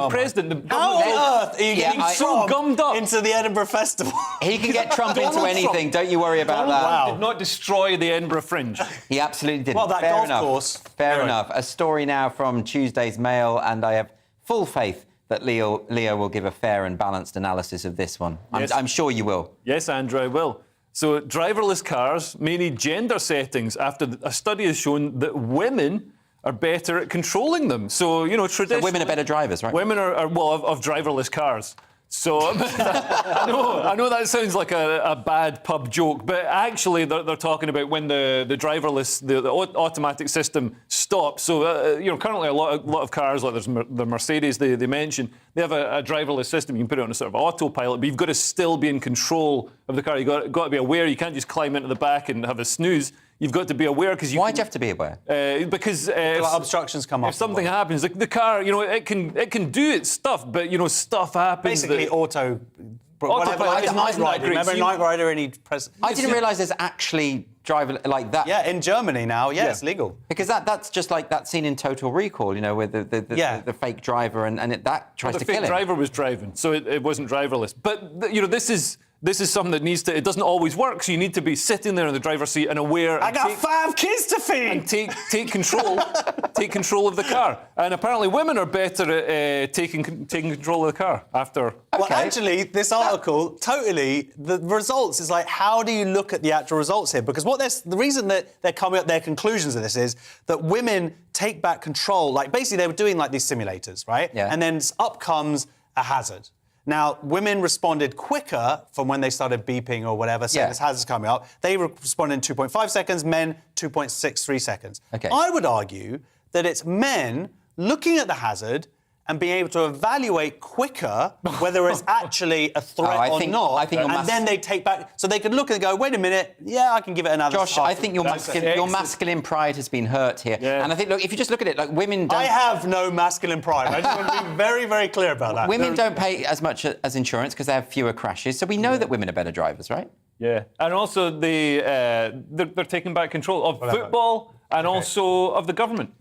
president. How on earth are you getting so gummed up into the Edinburgh Festival? He can get Trump into anything. Don't you worry about that. Trump did not destroy the Edinburgh Fringe. He absolutely didn't. Well, that Fair golf enough. course. Fair enough. A story now from Tuesday's Mail, and I have full faith that Leo will give a fair and balanced analysis of this one. Yes. I'm sure you will. Yes, Andrew, I will. So, driverless cars may need gender settings after a study has shown that women are better at controlling them. So, traditionally... So women are better drivers, right? Women are of driverless cars. So, I know that sounds like a bad pub joke, but actually they're talking about when the driverless, the automatic system stops. So, currently a lot of cars, like there's the Mercedes they mentioned, they have a driverless system. You can put it on a sort of autopilot, but you've got to still be in control of the car. You've got to be aware. You can't just climb into the back and have a snooze. You've got to be aware because Why do you have to be aware? Because obstructions come up. If something happens, the car, it can do its stuff, but stuff happens. Basically, auto. Autopilot. Remember Knight Rider? I didn't realise there's actually driver like that. Yeah, in Germany now, it's legal. Because that's just like that scene in Total Recall, where the fake driver and that tries to kill him. The fake driver was driving, so it wasn't driverless. But this is this is something that it doesn't always work, so you need to be sitting there in the driver's seat and aware. I got 5 kids to feed! And take control, take control of the car. And apparently women are better at taking control of the car after. Well, actually, this article, totally, the results is like, how do you look at the actual results here? Because the reason that they're coming up, their conclusions of this is that women take back control. Like, basically, they were doing, like, these simulators, right? Yeah. And then up comes a hazard. Now, women responded quicker from when they started beeping or whatever, saying this hazard's coming up. They responded in 2.5 seconds, men 2.63 seconds. Okay. I would argue that it's men looking at the hazard and being able to evaluate quicker whether it's actually a threat or not, and then they take back... So they could look and go, wait a minute, yeah, I can give it another... Josh, I think your masculine pride has been hurt here. Yeah. And I think, look, if you just look at it, like, women don't... I have no masculine pride. I just want to be very, very clear about that. Women don't pay as much as insurance because they have fewer crashes, so we know that women are better drivers, right? Yeah, and also they're taking back control of football and also of the government.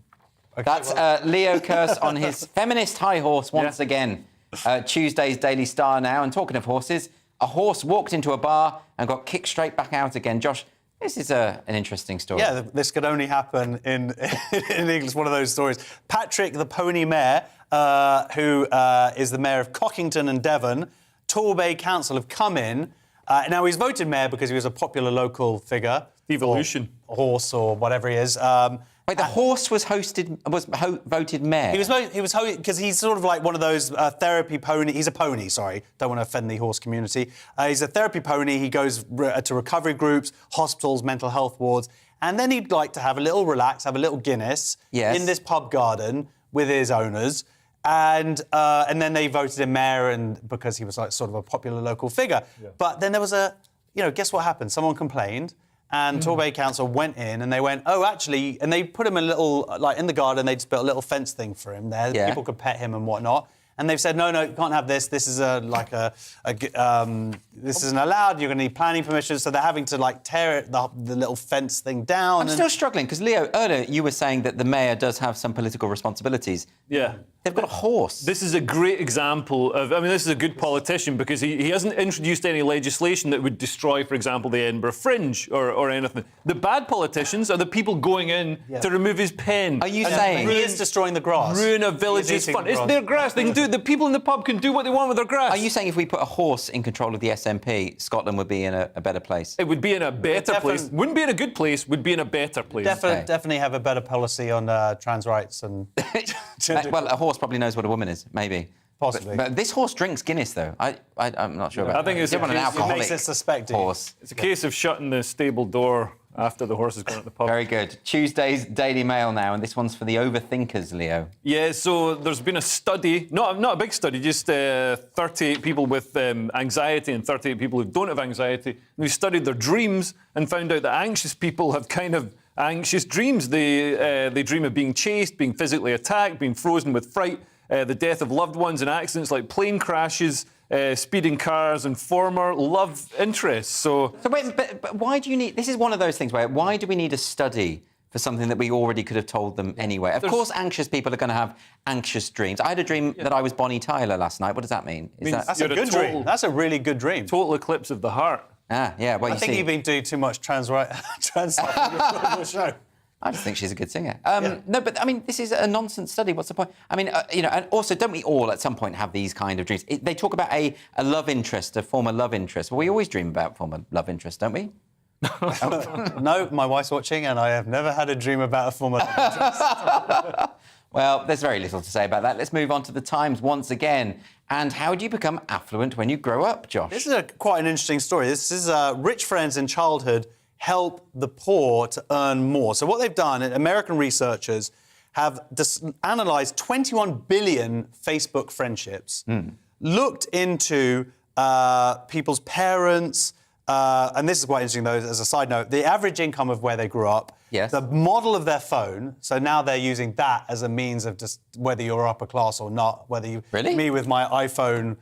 That's Leo Kearse on his feminist high horse once again. Tuesday's Daily Star now. And talking of horses, a horse walked into a bar and got kicked straight back out again. Josh, this is an interesting story. Yeah, this could only happen in England. It's one of those stories. Patrick, the pony mayor, who is the mayor of Cockington and Devon, Torbay Council have come in. Now, he's voted mayor because he was a popular local figure. Evolution. Or horse or whatever he is. Wait, the horse was voted mayor? He was because he's sort of like one of those therapy pony. He's a pony, sorry. Don't want to offend the horse community. He's a therapy pony. He goes to recovery groups, hospitals, mental health wards. And then he'd like to have a little relax, have a little Guinness in this pub garden with his owners. And then they voted him mayor because he was like sort of a popular local figure. Yeah. But then there was guess what happened? Someone complained. And Torbay Council went in and they went, oh, actually, and they put him a little, like in the garden, they just built a little fence thing for him there. Yeah. People could pet him and whatnot. And they've said, no, you can't have this. This is this isn't allowed. You're going to need planning permission. So they're having to like tear the little fence thing down. I'm still struggling because Leo, earlier you were saying that the mayor does have some political responsibilities. Yeah. They've got a horse. This is a great example of... I mean, this is a good politician because he hasn't introduced any legislation that would destroy, for example, the Edinburgh Fringe or anything. The bad politicians are the people going in to remove his pen. Are you saying... He is destroying the grass. Ruin a village's fun. It's their grass. They can do it. The people in the pub can do what they want with their grass. Are you saying if we put a horse in control of the SNP, Scotland would be in a better place? It would be in a better place. Wouldn't be in a good place, would be in a better place. Definitely have a better policy on trans rights and... Well, a horse probably knows what a woman is, maybe. Possibly. But this horse drinks Guinness, though. I'm not sure about that. I think it's an alcoholic makes it suspected. horse. It's a case of shutting the stable door after the horse has gone at the pub. Very good. Tuesday's Daily Mail now, and this one's for the overthinkers, Leo. Yeah, so there's been a study, not a big study, just 38 people with anxiety and 38 people who don't have anxiety. And we studied their dreams and found out that anxious people have kind of anxious dreams. They dream of being chased, being physically attacked, being frozen with fright, the death of loved ones in accidents like plane crashes, speeding cars and former love interests. So wait, but why do you need... This is one of those things where why do we need a study for something that we already could have told them anyway? Of course, anxious people are going to have anxious dreams. I had a dream that I was Bonnie Tyler last night. What does that mean? That's a good dream. That's a really good dream. Total eclipse of the heart. Ah, yeah. Well, I think you've been doing too much trans stuff on your show. I just think she's a good singer. No, but I mean, this is a nonsense study. What's the point? I mean, and also, don't we all at some point have these kind of dreams? They talk about a love interest, a former love interest. Well, we always dream about former love interest, don't we? No, my wife's watching, and I have never had a dream about a former love interest. Well, there's very little to say about that. Let's move on to the Times once again. And how do you become affluent when you grow up, Josh? This is quite an interesting story. This is rich friends in childhood help the poor to earn more. So what they've done, American researchers have analysed 21 billion Facebook friendships, looked into people's parents, and this is quite interesting, though, as a side note, the average income of where they grew up, the model of their phone, so now they're using that as a means of just whether you're upper class or not, whether you... Really? Me with my iPhone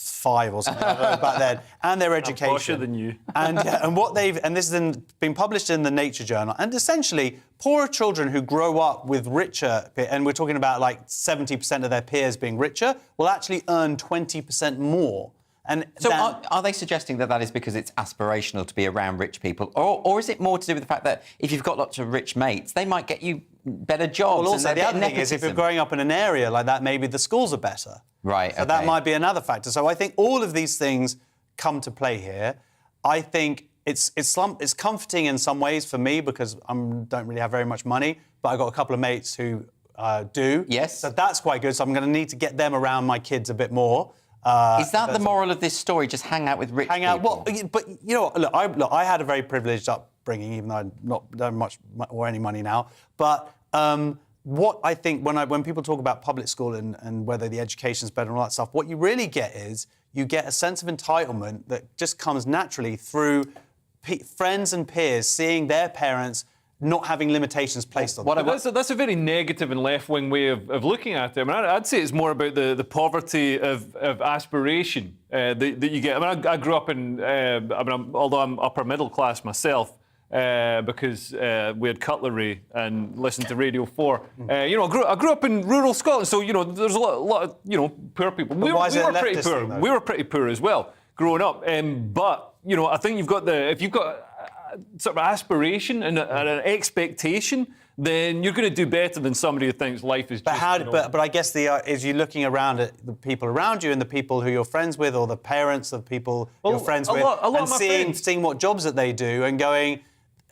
5 or something back then, and their education. I'm posher than you. and what they've... And this has been published in the Nature Journal, and essentially, poorer children who grow up with richer... And we're talking about, like, 70% of their peers being richer, will actually earn 20% more. And so are they suggesting that is because it's aspirational to be around rich people? Or is it more to do with the fact that if you've got lots of rich mates, they might get you better jobs? Well, also, the other thing is if you're growing up in an area like that, maybe the schools are better. Right, So that might be another factor. So I think all of these things come to play here. I think it's comforting in some ways for me because I don't really have very much money, but I've got a couple of mates who do. Yes. So that's quite good. So I'm going to need to get them around my kids a bit more. Is that the moral of this story? Just hang out with rich people? Well, but you know, look, I had a very privileged upbringing, even though I don't much or any money now. But what I think when people talk about public school and whether the education's better and all that stuff, what you really get is you get a sense of entitlement that just comes naturally through friends and peers seeing their parents not having limitations placed on them. That's a very negative and left-wing way of looking at it. I mean, I'd say it's more about the poverty of aspiration that you get. I mean, I grew up in, although I'm upper middle class myself, because we had cutlery and listened to Radio 4. I grew up in rural Scotland, so, there's a lot of, poor people. We were pretty poor. We were pretty poor as well, growing up. But, I think if you've got sort of aspiration and an expectation, then you're going to do better than somebody who thinks life is just... But I guess is you looking around at the people around you and the people who you're friends with or the parents of people you're friends with and seeing what jobs that they do and going,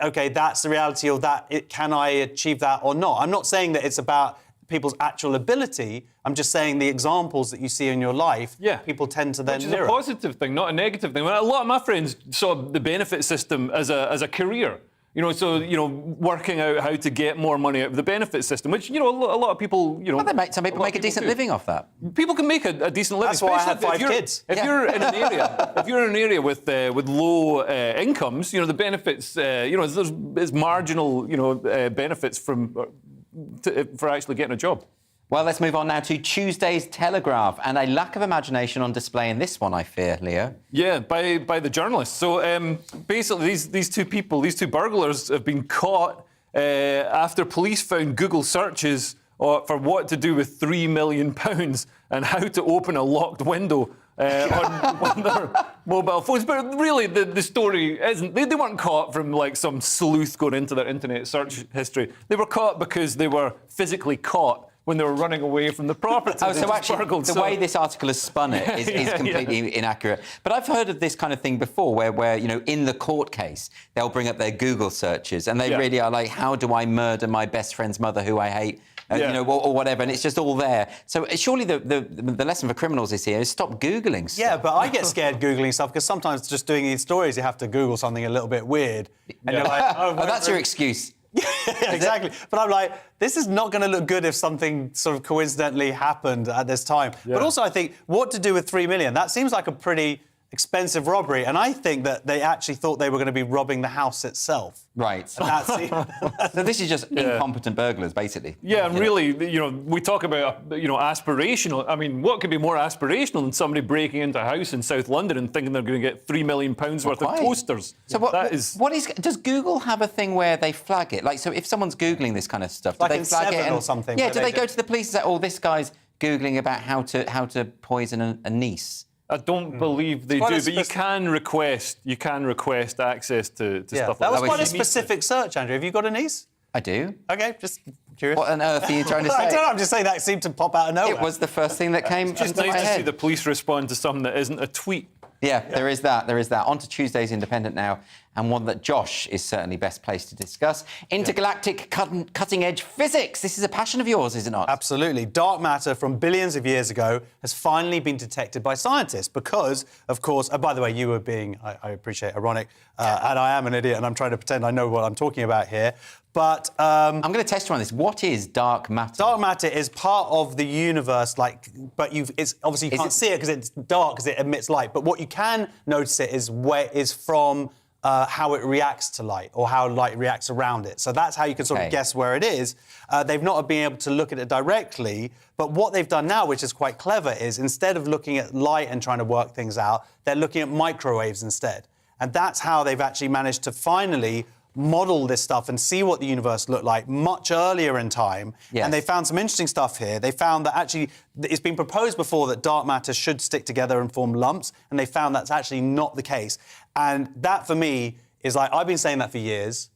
OK, that's the reality or can I achieve that or not? I'm not saying that it's about people's actual ability. I'm just saying the examples that you see in your life, people tend to then mirror. Which is a positive thing, not a negative thing. A lot of my friends saw the benefit system as a career. Working out how to get more money out of the benefit system, which, a lot of people, some people make a decent living off that. People can make a decent living. That's why I had 5 kids. If you're in an area, with low incomes, the benefits, there's marginal, benefits for actually getting a job. Well, let's move on now to Tuesday's Telegraph, and a lack of imagination on display in this one, I fear, Leo. Yeah, by the journalists. So basically, these two burglars have been caught after police found Google searches for what to do with £3 million and how to open a locked window on their mobile phones. But really, the story isn't... They weren't caught from, some sleuth going into their internet search history. They were caught because they were physically caught when they were running away from the property. So actually, the way this article has spun it is completely inaccurate. But I've heard of this kind of thing before where in the court case, they'll bring up their Google searches and they really are like, how do I murder my best friend's mother who I hate? Or whatever, and it's just all there. So surely the lesson for criminals is stop Googling stuff. Yeah, but I get scared Googling stuff because sometimes just doing these stories, you have to Google something a little bit weird. And you're like, oh, that's your excuse. Yeah, exactly. But I'm like, this is not going to look good if something sort of coincidentally happened at this time. Yeah. But also, I think, what to do with $3 million? That seems like a pretty expensive robbery, and I think that they actually thought they were going to be robbing the house itself. Right. So this is just incompetent burglars, basically. Yeah, and really, we talk about, aspirational. I mean, what could be more aspirational than somebody breaking into a house in South London and thinking they're going to get £3 million worth of toasters? So does Google have a thing where they flag it? So if someone's Googling this kind of stuff, do they flag it or something? Yeah, do they go to the police and say, oh, this guy's Googling about how to poison a niece? I don't believe they do, but you can request access to stuff like that. That was quite a specific search, Andrew. Have you got a niece? I do. OK, just curious. What on earth are you trying to say? I don't know, I'm just saying that seemed to pop out of nowhere. It was the first thing that came into my head. It's nice to see the police respond to something that isn't a tweet. Yeah, there is that. On to Tuesday's Independent now, and one that Josh is certainly best placed to discuss. Intergalactic cutting-edge physics. This is a passion of yours, is it not? Absolutely. Dark matter from billions of years ago has finally been detected by scientists because, of course... by the way, you were being, I appreciate, ironic, and I am an idiot, and I'm trying to pretend I know what I'm talking about here. But I'm going to test you on this. What is dark matter? Dark matter is part of the universe, but it's obviously you can't see it because it's dark because it emits light. But what you can notice it is from how it reacts to light or how light reacts around it. So that's how you can sort of guess where it is. They've not been able to look at it directly, but what they've done now, which is quite clever, is instead of looking at light and trying to work things out, they're looking at microwaves instead. And that's how they've actually managed to finally model this stuff and see what the universe looked like much earlier in time. Yes. And they found some interesting stuff here. They found that actually it's been proposed before that dark matter should stick together and form lumps, and they found that's actually not the case. And that, for me, is like, I've been saying that for years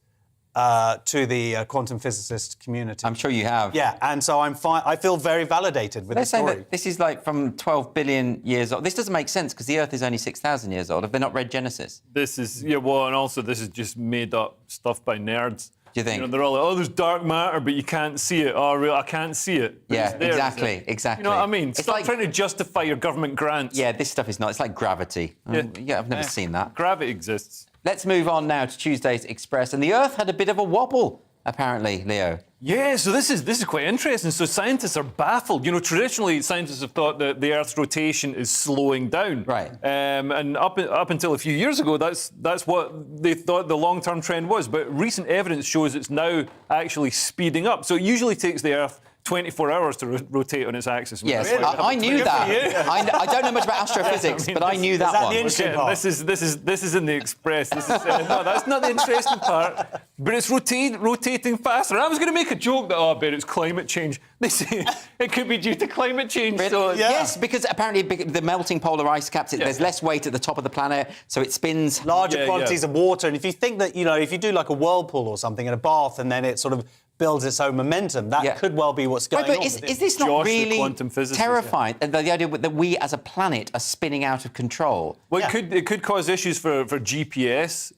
to the quantum physicist community. I'm sure you have. Yeah, and so I'm fine. I feel very validated with They're the story. saying that this is like from 12 billion years old. This doesn't make sense because the Earth is only 6,000 years old. Have they not read Genesis? This is, and also this is just made up stuff by nerds. Do you think? They're all like, there's dark matter, but you can't see it. Oh, really? I can't see it. But Yeah, it's there, exactly. You know what I mean? It's Stop like trying to justify your government grants. Yeah, this stuff is not. It's like gravity. I've never seen that. Gravity exists. Let's move on now to Tuesday's Express. And the Earth had a bit of a wobble, apparently, Leo. Yeah, so this is quite interesting. So scientists are baffled. Traditionally, scientists have thought that the Earth's rotation is slowing down. Right. And up until a few years ago, that's what they thought the long-term trend was. But recent evidence shows it's now actually speeding up. So it usually takes the Earth 24 hours to rotate on its axis. Yes, I knew that. I don't know much about astrophysics, but I knew that one. The interesting part? This is in the Express. This is, no, that's not the interesting part. But it's rotating faster. And I was going to make a joke that, I bet it's climate change. They say it could be due to climate change. So, Yes, because apparently the melting polar ice caps, there's less weight at the top of the planet, so it spins. Larger quantities of water. And if you think that, if you do like a whirlpool or something in a bath and then it sort of builds its own momentum, that could well be what's going on. But is this not really terrifying? The idea that we as a planet are spinning out of control. Well, it could cause issues for GPS,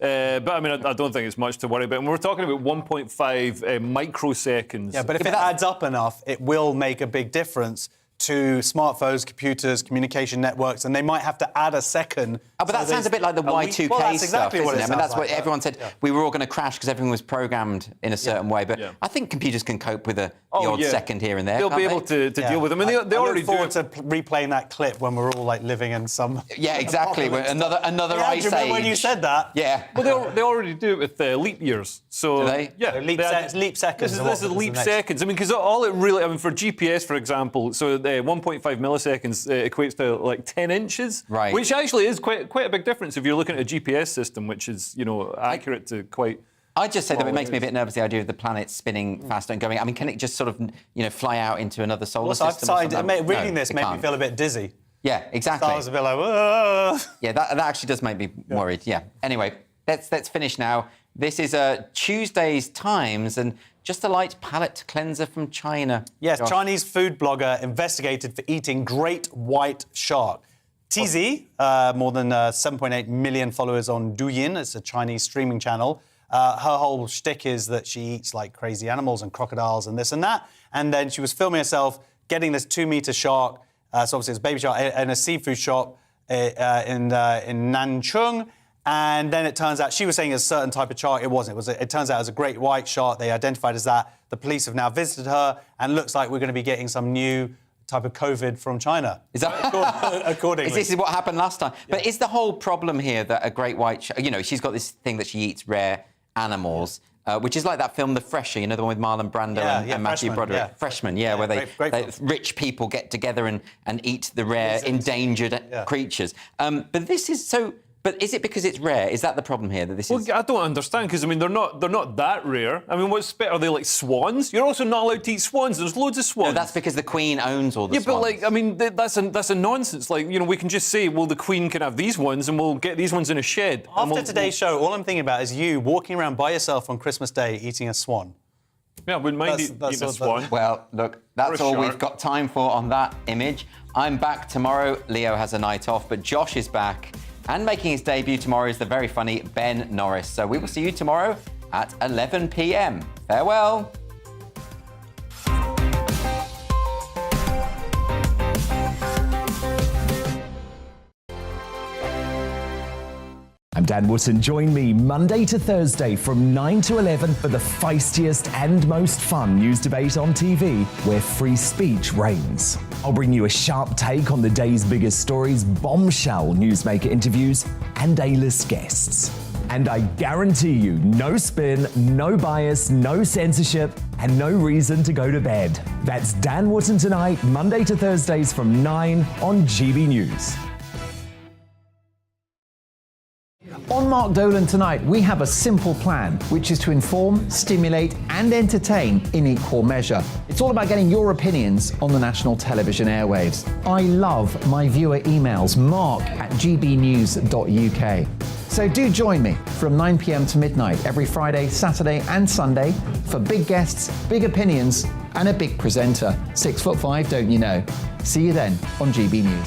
but I mean, I don't think it's much to worry about. And we're talking about 1.5 microseconds. Yeah, but if it adds up enough, it will make a big difference to smartphones, computers, communication networks, and they might have to add a second. Oh, but that sounds a bit like the Y2K that's exactly stuff, what isn't it? I mean, that's what everyone said. Yeah. We were all going to crash because everything was programmed in a certain way. But I think computers can cope with the odd second here and there. They'll be able to deal with them. I mean, they already look forward to replaying that clip when we're all like living in some. Yeah, exactly. Another ice age. When you said that. Yeah. Well, they already do it with leap years. So do they? Yeah. Leap seconds. This is leap seconds. I mean, because all it really, for GPS, for example, so 1.5 milliseconds equates to like 10 inches, right? Which actually is quite a big difference if you're looking at a GPS system, which is accurate to quite. I just say that it makes me a bit nervous, the idea of the planet spinning faster and going. I mean, can it just sort of fly out into another solar system? Reading this made me feel a bit dizzy. Yeah, exactly. I was a bit like, whoa. Yeah, that actually does make me worried. Yeah. Anyway, let's finish now. This is Tuesday's Times and just a light palate cleanser from China. Yes, Chinese food blogger investigated for eating great white shark. TZ, more than 7.8 million followers on Douyin. It's a Chinese streaming channel. Her whole shtick is that she eats like crazy animals and crocodiles and this and that. And then she was filming herself getting this 2-meter shark. So obviously it's a baby shark in a seafood shop in Nanchung. And then it turns out she was saying it's a certain type of shark. It wasn't. It turns out it was a great white shark. They identified as that. The police have now visited her, and looks like we're going to be getting some new type of COVID from China. Is that accordingly? This is what happened last time. Yeah. But is the whole problem here that a great white shark? She's got this thing that she eats rare animals. Which is like that film, The Fresher, the one with Marlon Brando and Matthew Broderick. Freshman, where they rich people get together and eat the rare, endangered creatures. But this is so. But is it because it's rare? Is that the problem here? That this is? Well, I don't understand because I mean they're not that rare. I mean, what's better? Are they like swans? You're also not allowed to eat swans. There's loads of swans. No, that's because the Queen owns all the swans. Yeah, but like I mean that's a nonsense. Like we can just say, well, the Queen can have these ones, and we'll get these ones in a shed. After today's show, all I'm thinking about is you walking around by yourself on Christmas Day eating a swan. Yeah, I wouldn't mind eating a swan. Well, look, that's all we've got time for on that image. I'm back tomorrow. Leo has a night off, but Josh is back. And making his debut tomorrow is the very funny Ben Norris. So we will see you tomorrow at 11 p.m. Farewell. I'm Dan Wootton. Join me Monday to Thursday from 9 to 11 for the feistiest and most fun news debate on TV, where free speech reigns. I'll bring you a sharp take on the day's biggest stories, bombshell newsmaker interviews, and A-list guests. And I guarantee you, no spin, no bias, no censorship, and no reason to go to bed. That's Dan Wootton tonight, Monday to Thursdays from 9 on GB News. On Mark Dolan tonight, we have a simple plan, which is to inform, stimulate and entertain in equal measure. It's all about getting your opinions on the national television airwaves. I love my viewer emails, mark@gbnews.uk. So do join me from 9 p.m. to midnight every Friday, Saturday and Sunday for big guests, big opinions and a big presenter. 6'5", don't you know? See you then on GB News.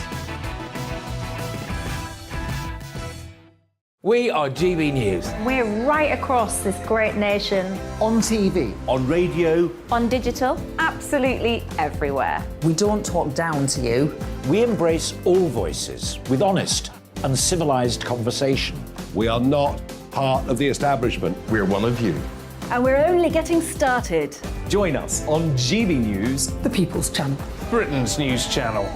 We are GB News. We're right across this great nation. On TV. On radio. On digital. Absolutely everywhere. We don't talk down to you. We embrace all voices with honest and civilised conversation. We are not part of the establishment. We're one of you. And we're only getting started. Join us on GB News, The People's Channel. Britain's news channel.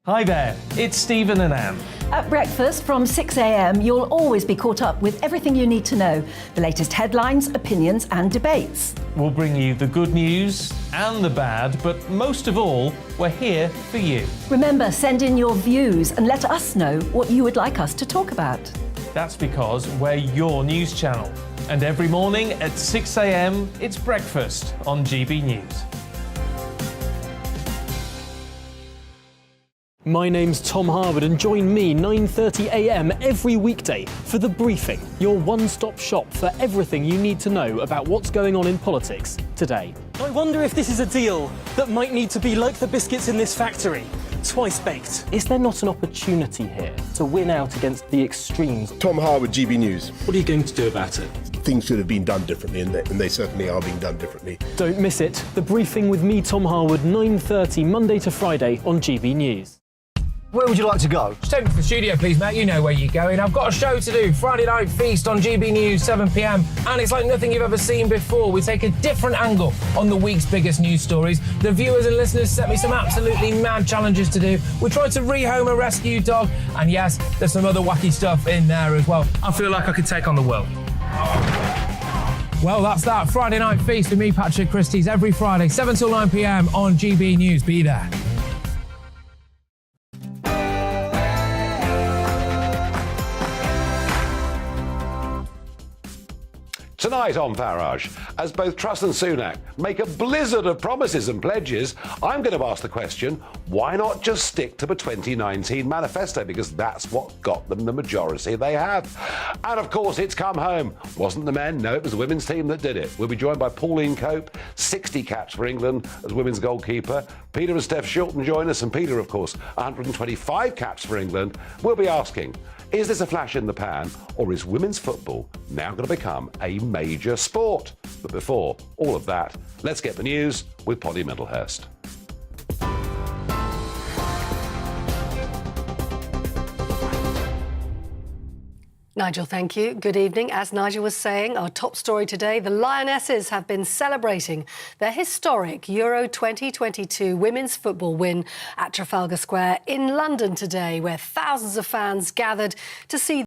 Hi there, it's Stephen and Anne. At breakfast from 6 a.m, you'll always be caught up with everything you need to know, the latest headlines, opinions and debates. We'll bring you the good news and the bad, but most of all, we're here for you. Remember, send in your views and let us know what you would like us to talk about. That's because we're your news channel. And every morning at 6 a.m, it's breakfast on GB News. My name's Tom Harwood and join me 9:30 a.m. every weekday for The Briefing, your one-stop shop for everything you need to know about what's going on in politics today. I wonder if this is a deal that might need to be like the biscuits in this factory, twice baked. Is there not an opportunity here to win out against the extremes? Tom Harwood, GB News. What are you going to do about it? Things should have been done differently, and they certainly are being done differently. Don't miss it. The Briefing with me, Tom Harwood, 9:30 Monday to Friday on GB News. Where would you like to go? Just take me to the studio, please, mate. You know where you're going. I've got a show to do. Friday Night Feast on GB News, 7 p.m. And it's like nothing you've ever seen before. We take a different angle on the week's biggest news stories. The viewers and listeners set me some absolutely mad challenges to do. We tried to rehome a rescue dog. And yes, there's some other wacky stuff in there as well. I feel like I could take on the world. Well, that's that. Friday Night Feast with me, Patrick Christie's, every Friday, 7 till 9 p.m. on GB News. Be there. Tonight on Farage, as both Truss and Sunak make a blizzard of promises and pledges, I'm going to ask the question, why not just stick to the 2019 manifesto? Because that's what got them the majority they have. And of course, it's come home. Wasn't the men? No, it was the women's team that did it. We'll be joined by Pauline Cope, 60 caps for England as women's goalkeeper. Peter and Steph Shilton join us, and Peter, of course, 125 caps for England. We'll be asking, is this a flash in the pan, or is women's football now going to become a major sport? But before all of that, let's get the news with Polly Middlehurst. Nigel, thank you. Good evening. As Nigel was saying, our top story today, the Lionesses have been celebrating their historic Euro 2022 women's football win at Trafalgar Square in London today, where thousands of fans gathered to see